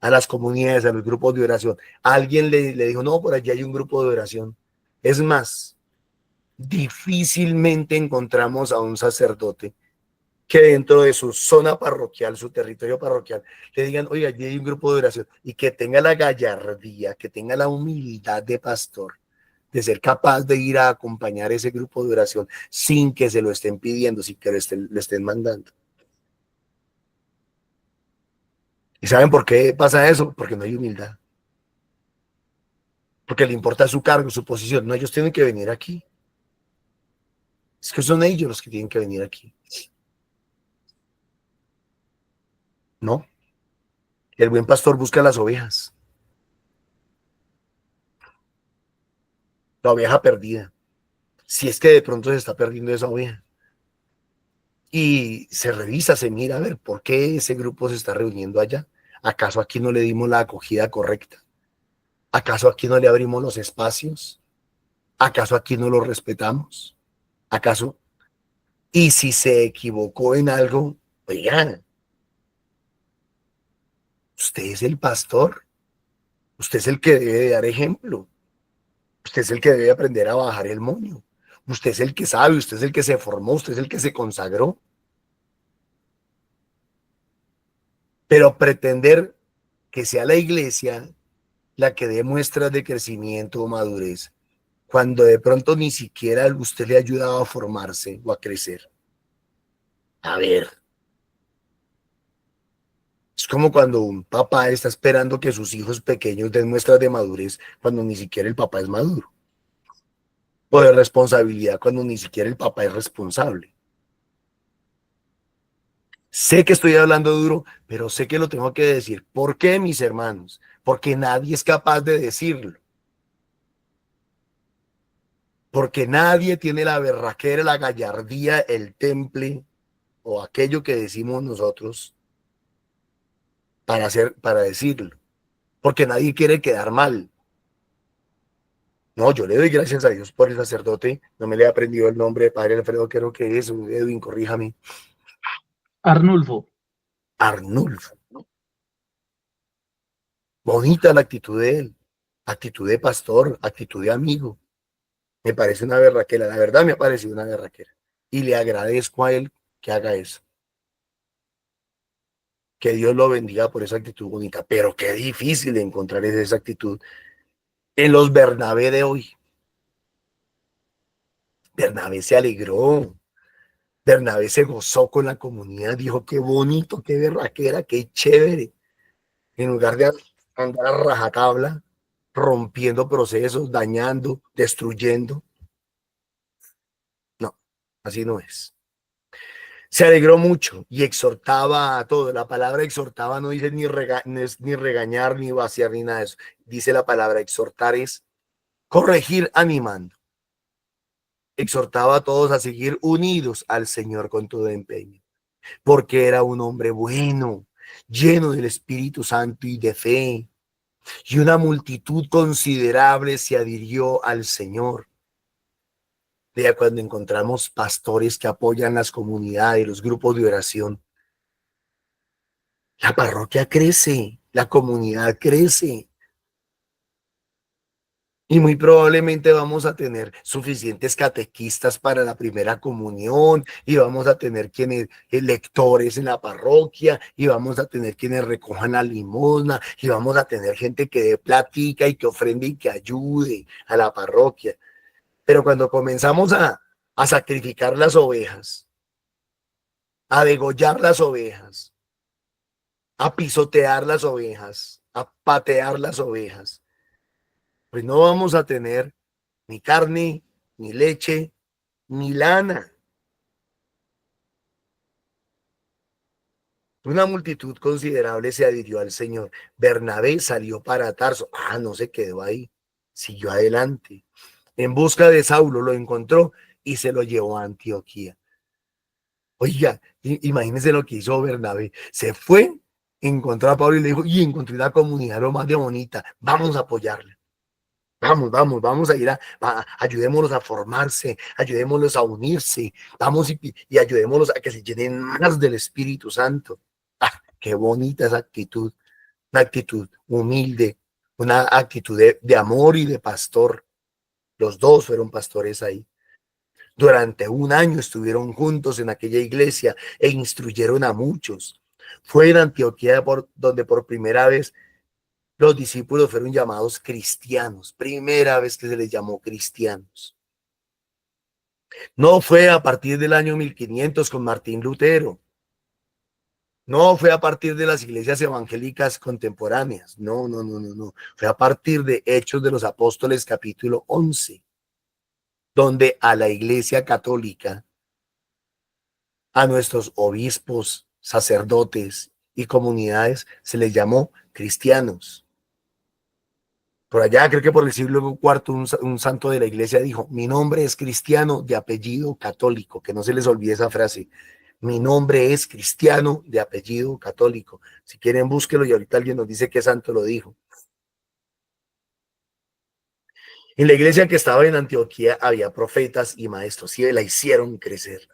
a las comunidades, a los grupos de oración, alguien le dijo, no, por allí hay un grupo de oración. Es más, difícilmente encontramos a un sacerdote que dentro de su zona parroquial, su territorio parroquial, le digan, oiga, allí hay un grupo de oración, y que tenga la gallardía, que tenga la humildad de pastor, de ser capaz de ir a acompañar ese grupo de oración sin que se lo estén pidiendo, sin que le estén mandando. ¿Y saben por qué pasa eso? Porque no hay humildad. Porque le importa su cargo, su posición. No, ellos tienen que venir aquí. Es que son ellos los que tienen que venir aquí. No. El buen pastor busca las ovejas. La oveja perdida. Si es que de pronto se está perdiendo esa oveja. Y se revisa, se mira a ver por qué ese grupo se está reuniendo allá. ¿Acaso aquí no le dimos la acogida correcta? ¿Acaso aquí no le abrimos los espacios? ¿Acaso aquí no lo respetamos? ¿Acaso? Y si se equivocó en algo, oigan, usted es el pastor, usted es el que debe de dar ejemplo, usted es el que debe aprender a bajar el moño, usted es el que sabe, usted es el que se formó, usted es el que se consagró. Pero pretender que sea la iglesia la que dé muestras de crecimiento o madurez, cuando de pronto ni siquiera usted le ha ayudado a formarse o a crecer. A ver, es como cuando un papá está esperando que sus hijos pequeños den muestras de madurez cuando ni siquiera el papá es maduro. O de responsabilidad cuando ni siquiera el papá es responsable. Sé que estoy hablando duro, pero sé que lo tengo que decir. ¿Por qué, mis hermanos? Porque nadie es capaz de decirlo. Porque nadie tiene la berraquera, la gallardía, el temple o aquello que decimos nosotros para decirlo. Porque nadie quiere quedar mal. No, yo le doy gracias a Dios por el sacerdote. No me le he aprendido el nombre de Padre Alfredo, creo que es, Edwin, corríjame. Arnulfo. Arnulfo. Bonita la actitud de él. Actitud de pastor, actitud de amigo. Me parece una berraquera. La verdad me ha parecido una berraquera. Y le agradezco a él que haga eso. Que Dios lo bendiga por esa actitud bonita. Pero qué difícil encontrar esa actitud en los Bernabé de hoy. Bernabé se alegró. Bernabé se gozó con la comunidad. Dijo, qué bonito, qué berraquera, qué chévere. En lugar de andar a rajatabla, rompiendo procesos, dañando, destruyendo. No, así no es. Se alegró mucho y exhortaba a todo. La palabra exhortaba no dice ni regañar, ni vaciar, ni nada de eso. Dice la palabra exhortar es corregir animando. Exhortaba a todos a seguir unidos al Señor con todo empeño, porque era un hombre bueno, lleno del Espíritu Santo y de fe, y una multitud considerable se adhirió al Señor. Vea, cuando encontramos pastores que apoyan las comunidades, los grupos de oración, la parroquia crece, la comunidad crece. Y muy probablemente vamos a tener suficientes catequistas para la primera comunión, y vamos a tener quienes lectores en la parroquia, y vamos a tener quienes recojan la limosna, y vamos a tener gente que dé platica y que ofrende y que ayude a la parroquia. Pero cuando comenzamos a sacrificar las ovejas, a degollar las ovejas, a pisotear las ovejas, a patear las ovejas, pues no vamos a tener ni carne, ni leche, ni lana. Una multitud considerable se adhirió al Señor. Bernabé salió para Tarso. No se quedó ahí. Siguió adelante. En busca de Saulo lo encontró y se lo llevó a Antioquía. Oiga, imagínense lo que hizo Bernabé. Se fue, encontró a Pablo y le dijo, y encontré una comunidad lo más de bonita. Vamos a apoyarla. Vamos a ir ayudémoslos a formarse, ayudémoslos a unirse, vamos y ayudémoslos a que se llenen más del Espíritu Santo. Qué bonita esa actitud, una actitud humilde, una actitud de amor y de pastor. Los dos fueron pastores ahí. Durante un año estuvieron juntos en aquella iglesia e instruyeron a muchos. Fue en Antioquía donde por primera vez los discípulos fueron llamados cristianos, primera vez que se les llamó cristianos. No fue a partir del año 1500 con Martín Lutero. No fue a partir de las iglesias evangélicas contemporáneas. No. Fue a partir de Hechos de los Apóstoles, capítulo 11, donde a la iglesia católica, a nuestros obispos, sacerdotes y comunidades se les llamó cristianos. Por allá, creo que por el siglo IV, un santo de la iglesia dijo, mi nombre es cristiano de apellido católico, que no se les olvide esa frase. Mi nombre es cristiano de apellido católico. Si quieren, búsquelo y ahorita alguien nos dice qué santo lo dijo. En la iglesia que estaba en Antioquía había profetas y maestros y la hicieron crecer.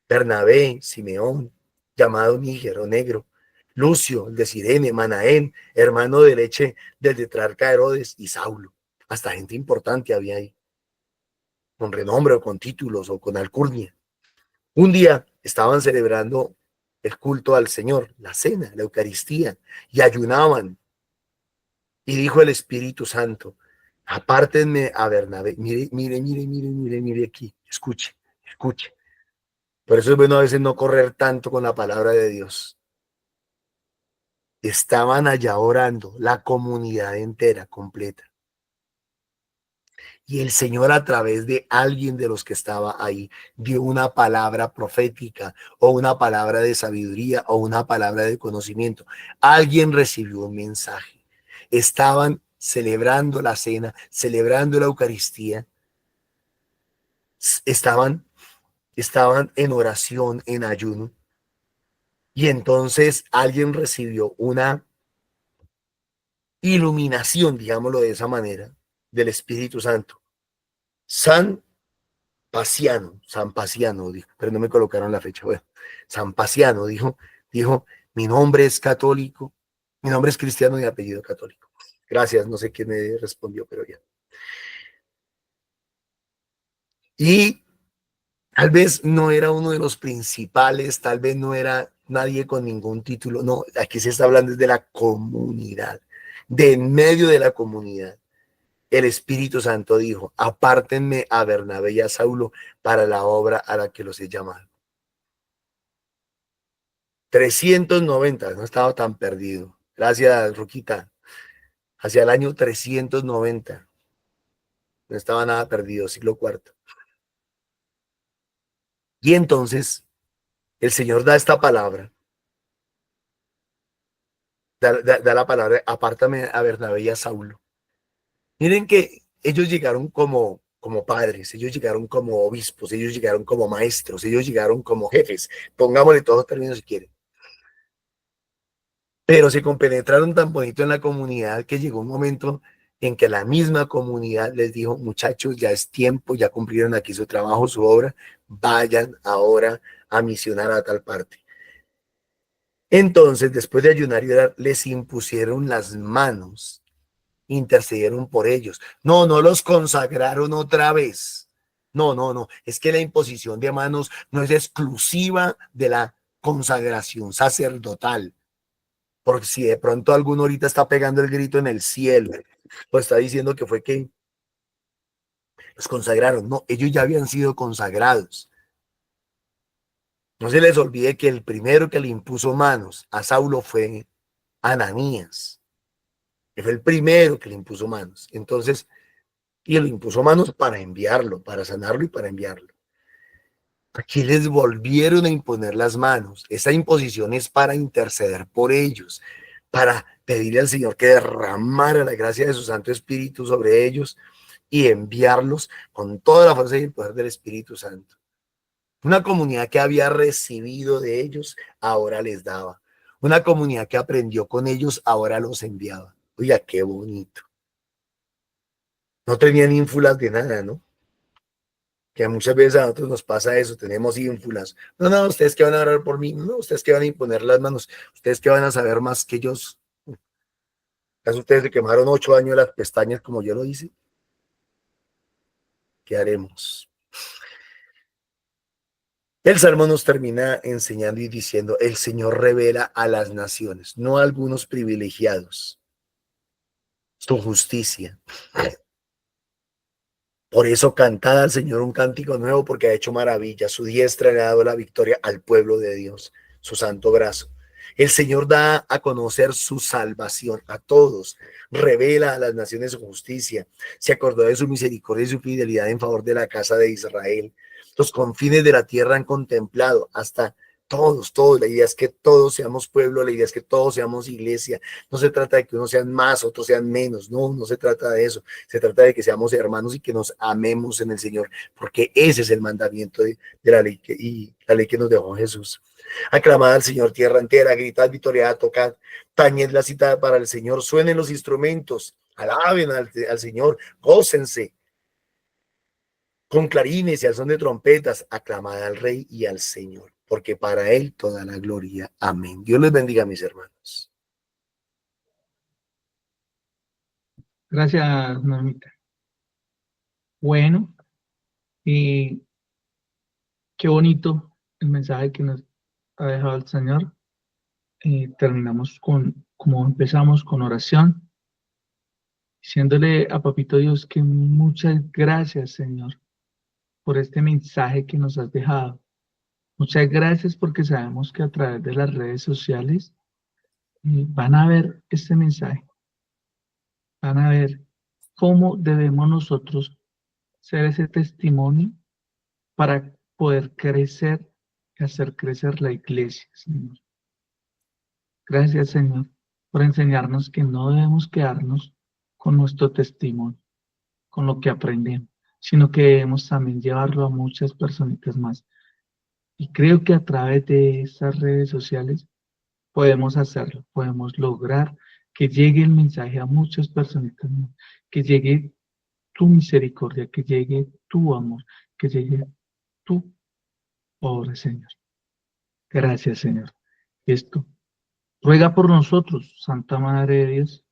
Bernabé, Simeón, llamado Níger o Negro, Lucio, el de Cirene, Manaén, hermano de leche del tetrarca Herodes, y Saulo. Hasta gente importante había ahí, con renombre o con títulos o con alcurnia. Un día estaban celebrando el culto al Señor, la cena, la Eucaristía, y ayunaban. Y dijo el Espíritu Santo, apártenme a Bernabé. Mire aquí, escuche. Por eso es bueno a veces no correr tanto con la palabra de Dios. Estaban allá orando, la comunidad entera, completa. Y el Señor, a través de alguien de los que estaba ahí, dio una palabra profética o una palabra de sabiduría o una palabra de conocimiento. Alguien recibió un mensaje. Estaban celebrando la cena, celebrando la Eucaristía. Estaban en oración, en ayuno. Y entonces alguien recibió una iluminación, digámoslo de esa manera, del Espíritu Santo. San Paciano, dijo, pero no me colocaron la fecha. Bueno, San Paciano dijo, mi nombre es católico, mi nombre es cristiano de apellido católico. Gracias, no sé quién me respondió, pero ya. Y tal vez no era uno de los principales, tal vez no era nadie con ningún título, no, aquí se está hablando de la comunidad, de en medio de la comunidad. El Espíritu Santo dijo, apártenme a Bernabé y a Saulo para la obra a la que los he llamado. 390, no estaba tan perdido. Gracias, Ruquita. Hacia el año 390. No estaba nada perdido, siglo IV. Y entonces el Señor da esta palabra. Da la palabra, apártame a Bernabé y a Saulo. Miren que ellos llegaron como padres, ellos llegaron como obispos, ellos llegaron como maestros, ellos llegaron como jefes. Pongámosle todos los términos si quieren. Pero se compenetraron tan bonito en la comunidad que llegó un momento en que la misma comunidad les dijo, muchachos, ya es tiempo, ya cumplieron aquí su trabajo, su obra, vayan ahora a misionar a tal parte. Entonces, después de ayunar y orar, les impusieron las manos, intercedieron por ellos. No los consagraron otra vez. No, es que la imposición de manos no es exclusiva de la consagración sacerdotal. Porque si de pronto alguno ahorita está pegando el grito en el cielo, pues está diciendo que fue que los consagraron. No, ellos ya habían sido consagrados. No se les olvide que el primero que le impuso manos a Saulo fue Ananías. Que fue el primero que le impuso manos. Entonces, y le impuso manos para enviarlo, para sanarlo y para enviarlo. Aquí les volvieron a imponer las manos. Esa imposición es para interceder por ellos, para pedirle al Señor que derramara la gracia de su Santo Espíritu sobre ellos y enviarlos con toda la fuerza y el poder del Espíritu Santo. Una comunidad que había recibido de ellos, ahora les daba. Una comunidad que aprendió con ellos, ahora los enviaba. Oiga, qué bonito. No tenían ínfulas de nada, ¿no? Que muchas veces a nosotros nos pasa eso, tenemos ínfulas. No, no, ustedes que van a orar por mí, no, ustedes que van a imponer las manos, ustedes que van a saber más que ellos. ¿Acaso ustedes se quemaron 8 años las pestañas como yo lo hice? ¿Qué haremos? El Salmo nos termina enseñando y diciendo, el Señor revela a las naciones, no a algunos privilegiados, su justicia. Por eso cantad al Señor un cántico nuevo, porque ha hecho maravillas. Su diestra le ha dado la victoria al pueblo de Dios, su santo brazo. El Señor da a conocer su salvación a todos, revela a las naciones su justicia, se acordó de su misericordia y su fidelidad en favor de la casa de Israel. Los confines de la tierra han contemplado hasta todos. La idea es que todos seamos pueblo, la idea es que todos seamos iglesia. No se trata de que unos sean más, otros sean menos, no se trata de eso. Se trata de que seamos hermanos y que nos amemos en el Señor, porque ese es el mandamiento de la ley y la ley que nos dejó Jesús. Aclamad al Señor tierra entera, gritad victoria, tocad, tañed la cita para el Señor, suenen los instrumentos, alaben al Señor, gócense con clarines y al son de trompetas, aclamad al Rey y al Señor, porque para Él toda la gloria. Amén. Dios les bendiga, mis hermanos. Gracias, Normita. Bueno, y qué bonito el mensaje que nos ha dejado el Señor. Terminamos como empezamos, con oración, diciéndole a Papito Dios que muchas gracias, Señor, por este mensaje que nos has dejado. Muchas gracias porque sabemos que a través de las redes sociales van a ver este mensaje, van a ver cómo debemos nosotros ser ese testimonio para poder crecer y hacer crecer la iglesia, Señor. Gracias, Señor, por enseñarnos que no debemos quedarnos con nuestro testimonio, con lo que aprendemos, sino que debemos también llevarlo a muchas personitas más. Y creo que a través de estas redes sociales podemos hacerlo, podemos lograr que llegue el mensaje a muchas personitas más, que llegue tu misericordia, que llegue tu amor, que llegue tu obra, Señor. Gracias, Señor. Esto ruega por nosotros, Santa Madre de Dios,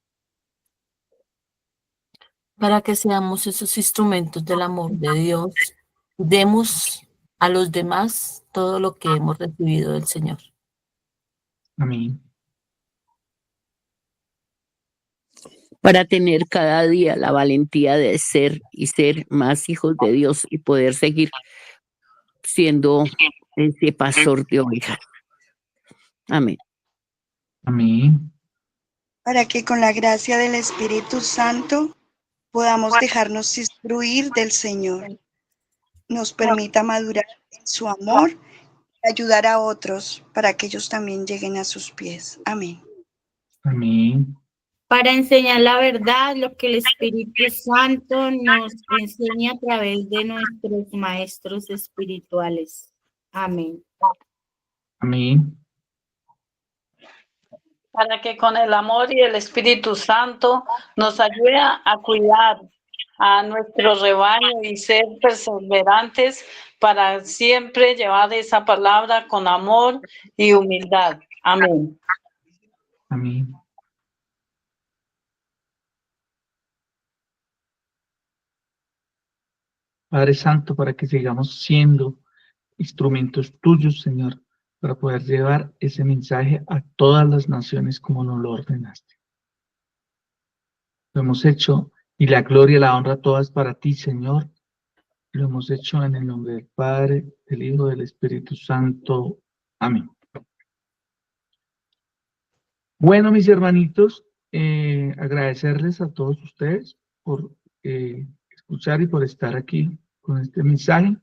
para que seamos esos instrumentos del amor de Dios, demos a los demás todo lo que hemos recibido del Señor. amén. Para tener cada día la valentía de ser y ser más hijos de Dios y poder seguir siendo ese pastor de ovejas. Amén. Amén. Para que con la gracia del Espíritu Santo podamos dejarnos instruir del Señor, nos permita madurar en su amor y ayudar a otros para que ellos también lleguen a sus pies. Amén. Amén. Para enseñar la verdad, lo que el Espíritu Santo nos enseña a través de nuestros maestros espirituales. Amén. Amén. Para que con el amor y el Espíritu Santo nos ayude a cuidar a nuestro rebaño y ser perseverantes para siempre llevar esa palabra con amor y humildad. Amén. Amén. Padre Santo, para que sigamos siendo instrumentos tuyos, Señor, para poder llevar ese mensaje a todas las naciones como nos lo ordenaste. Lo hemos hecho y la gloria y la honra todas para ti, Señor. Lo hemos hecho en el nombre del Padre, del Hijo, del Espíritu Santo. Amén. Bueno, mis hermanitos, agradecerles a todos ustedes por escuchar y por estar aquí con este mensaje.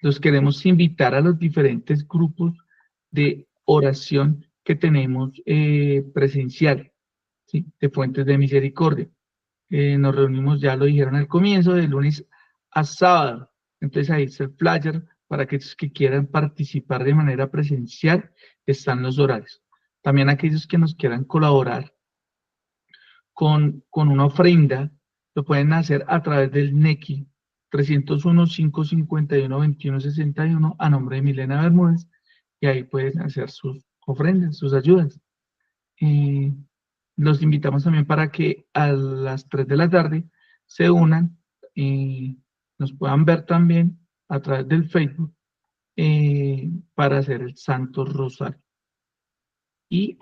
los queremos invitar a los diferentes grupos de oración que tenemos presencial, ¿sí? De Fuentes de Misericordia. Nos reunimos, ya lo dijeron al comienzo, de lunes a sábado. Entonces ahí está el flyer para aquellos que quieran participar de manera presencial, están los horarios. También aquellos que nos quieran colaborar con una ofrenda, lo pueden hacer a través del NECI 301-551-2161 a nombre de Milena Bermúdez, y ahí pueden hacer sus ofrendas, sus ayudas. Los invitamos también para que a las 3 de la tarde se unan y nos puedan ver también a través del Facebook para hacer el Santo Rosario. Y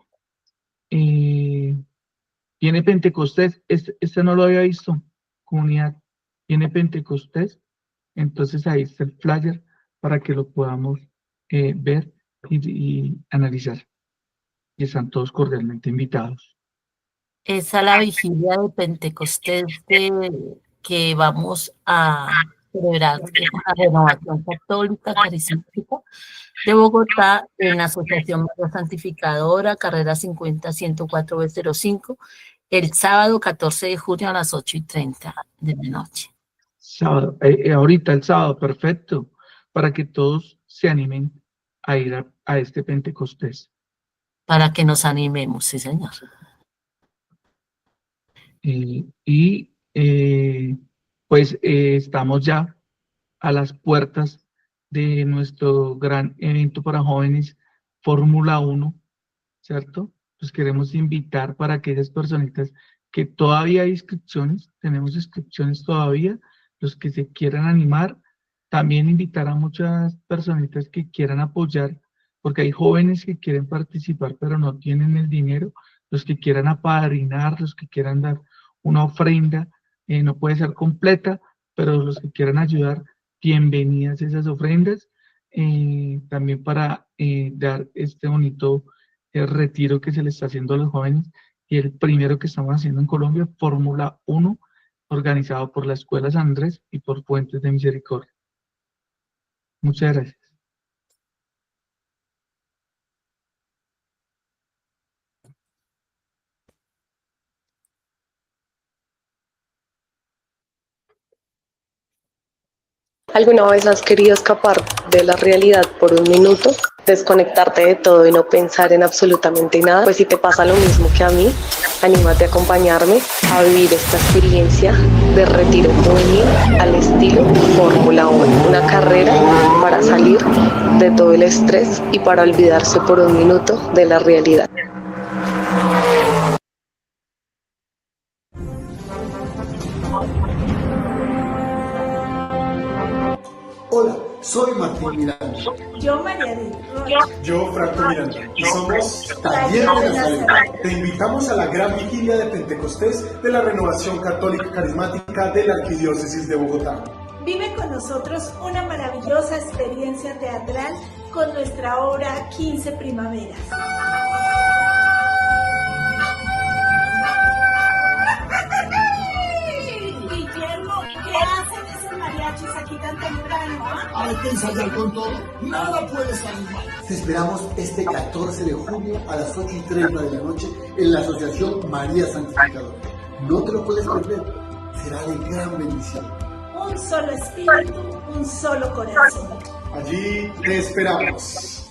viene Pentecostés, este no lo había visto, comunidad, viene Pentecostés, entonces ahí está el flyer para que lo podamos ver y analizar. Y están todos cordialmente invitados. Es a la vigilia de Pentecostés que vamos a celebrar con la Renovación Católica Carismática de Bogotá en la Asociación María Santificadora, carrera 50-104-B05, el sábado 14 de junio a las 8:30 de la noche. Sábado, ahorita el sábado, perfecto, para que todos se animen a ir a este Pentecostés. Para que nos animemos, sí, señor. Pues estamos ya a las puertas de nuestro gran evento para jóvenes, Fórmula 1, ¿cierto? Pues queremos invitar para aquellas personitas que todavía hay inscripciones, tenemos inscripciones todavía, los que se quieran animar, también invitar a muchas personitas que quieran apoyar, porque hay jóvenes que quieren participar pero no tienen el dinero, los que quieran apadrinar, los que quieran dar una ofrenda, no puede ser completa, pero los que quieran ayudar, bienvenidas esas ofrendas, también para dar este bonito retiro que se le está haciendo a los jóvenes, y el primero que estamos haciendo en Colombia, Fórmula 1, organizado por la Escuela San Andrés y por Fuentes de Misericordia. Muchas gracias. ¿Alguna vez has querido escapar de la realidad por un minuto? Desconectarte de todo y no pensar en absolutamente nada. Pues si te pasa lo mismo que a mí, anímate a acompañarme a vivir esta experiencia de retiro juvenil al estilo Fórmula 1. Una carrera para salir de todo el estrés y para olvidarse por un minuto de la realidad. Hola, soy Martín Miranda. Yo María de Yo Franco Miranda. Y somos Taller de Nazaret. Te invitamos a la gran vigilia de Pentecostés de la Renovación Católica Carismática de la Arquidiócesis de Bogotá. Vive con nosotros una maravillosa experiencia teatral con nuestra obra 15 Primaveras. Guillermo, ¿qué hacen esos mariachis aquí tan temprano? Hay que ensayar con todo. Nada puede salir mal. Te esperamos este 14 de junio a las 8:30 de la noche en la Asociación María Santificadora. No te lo puedes perder. Será de gran bendición. Un solo espíritu, un solo corazón. Allí te esperamos.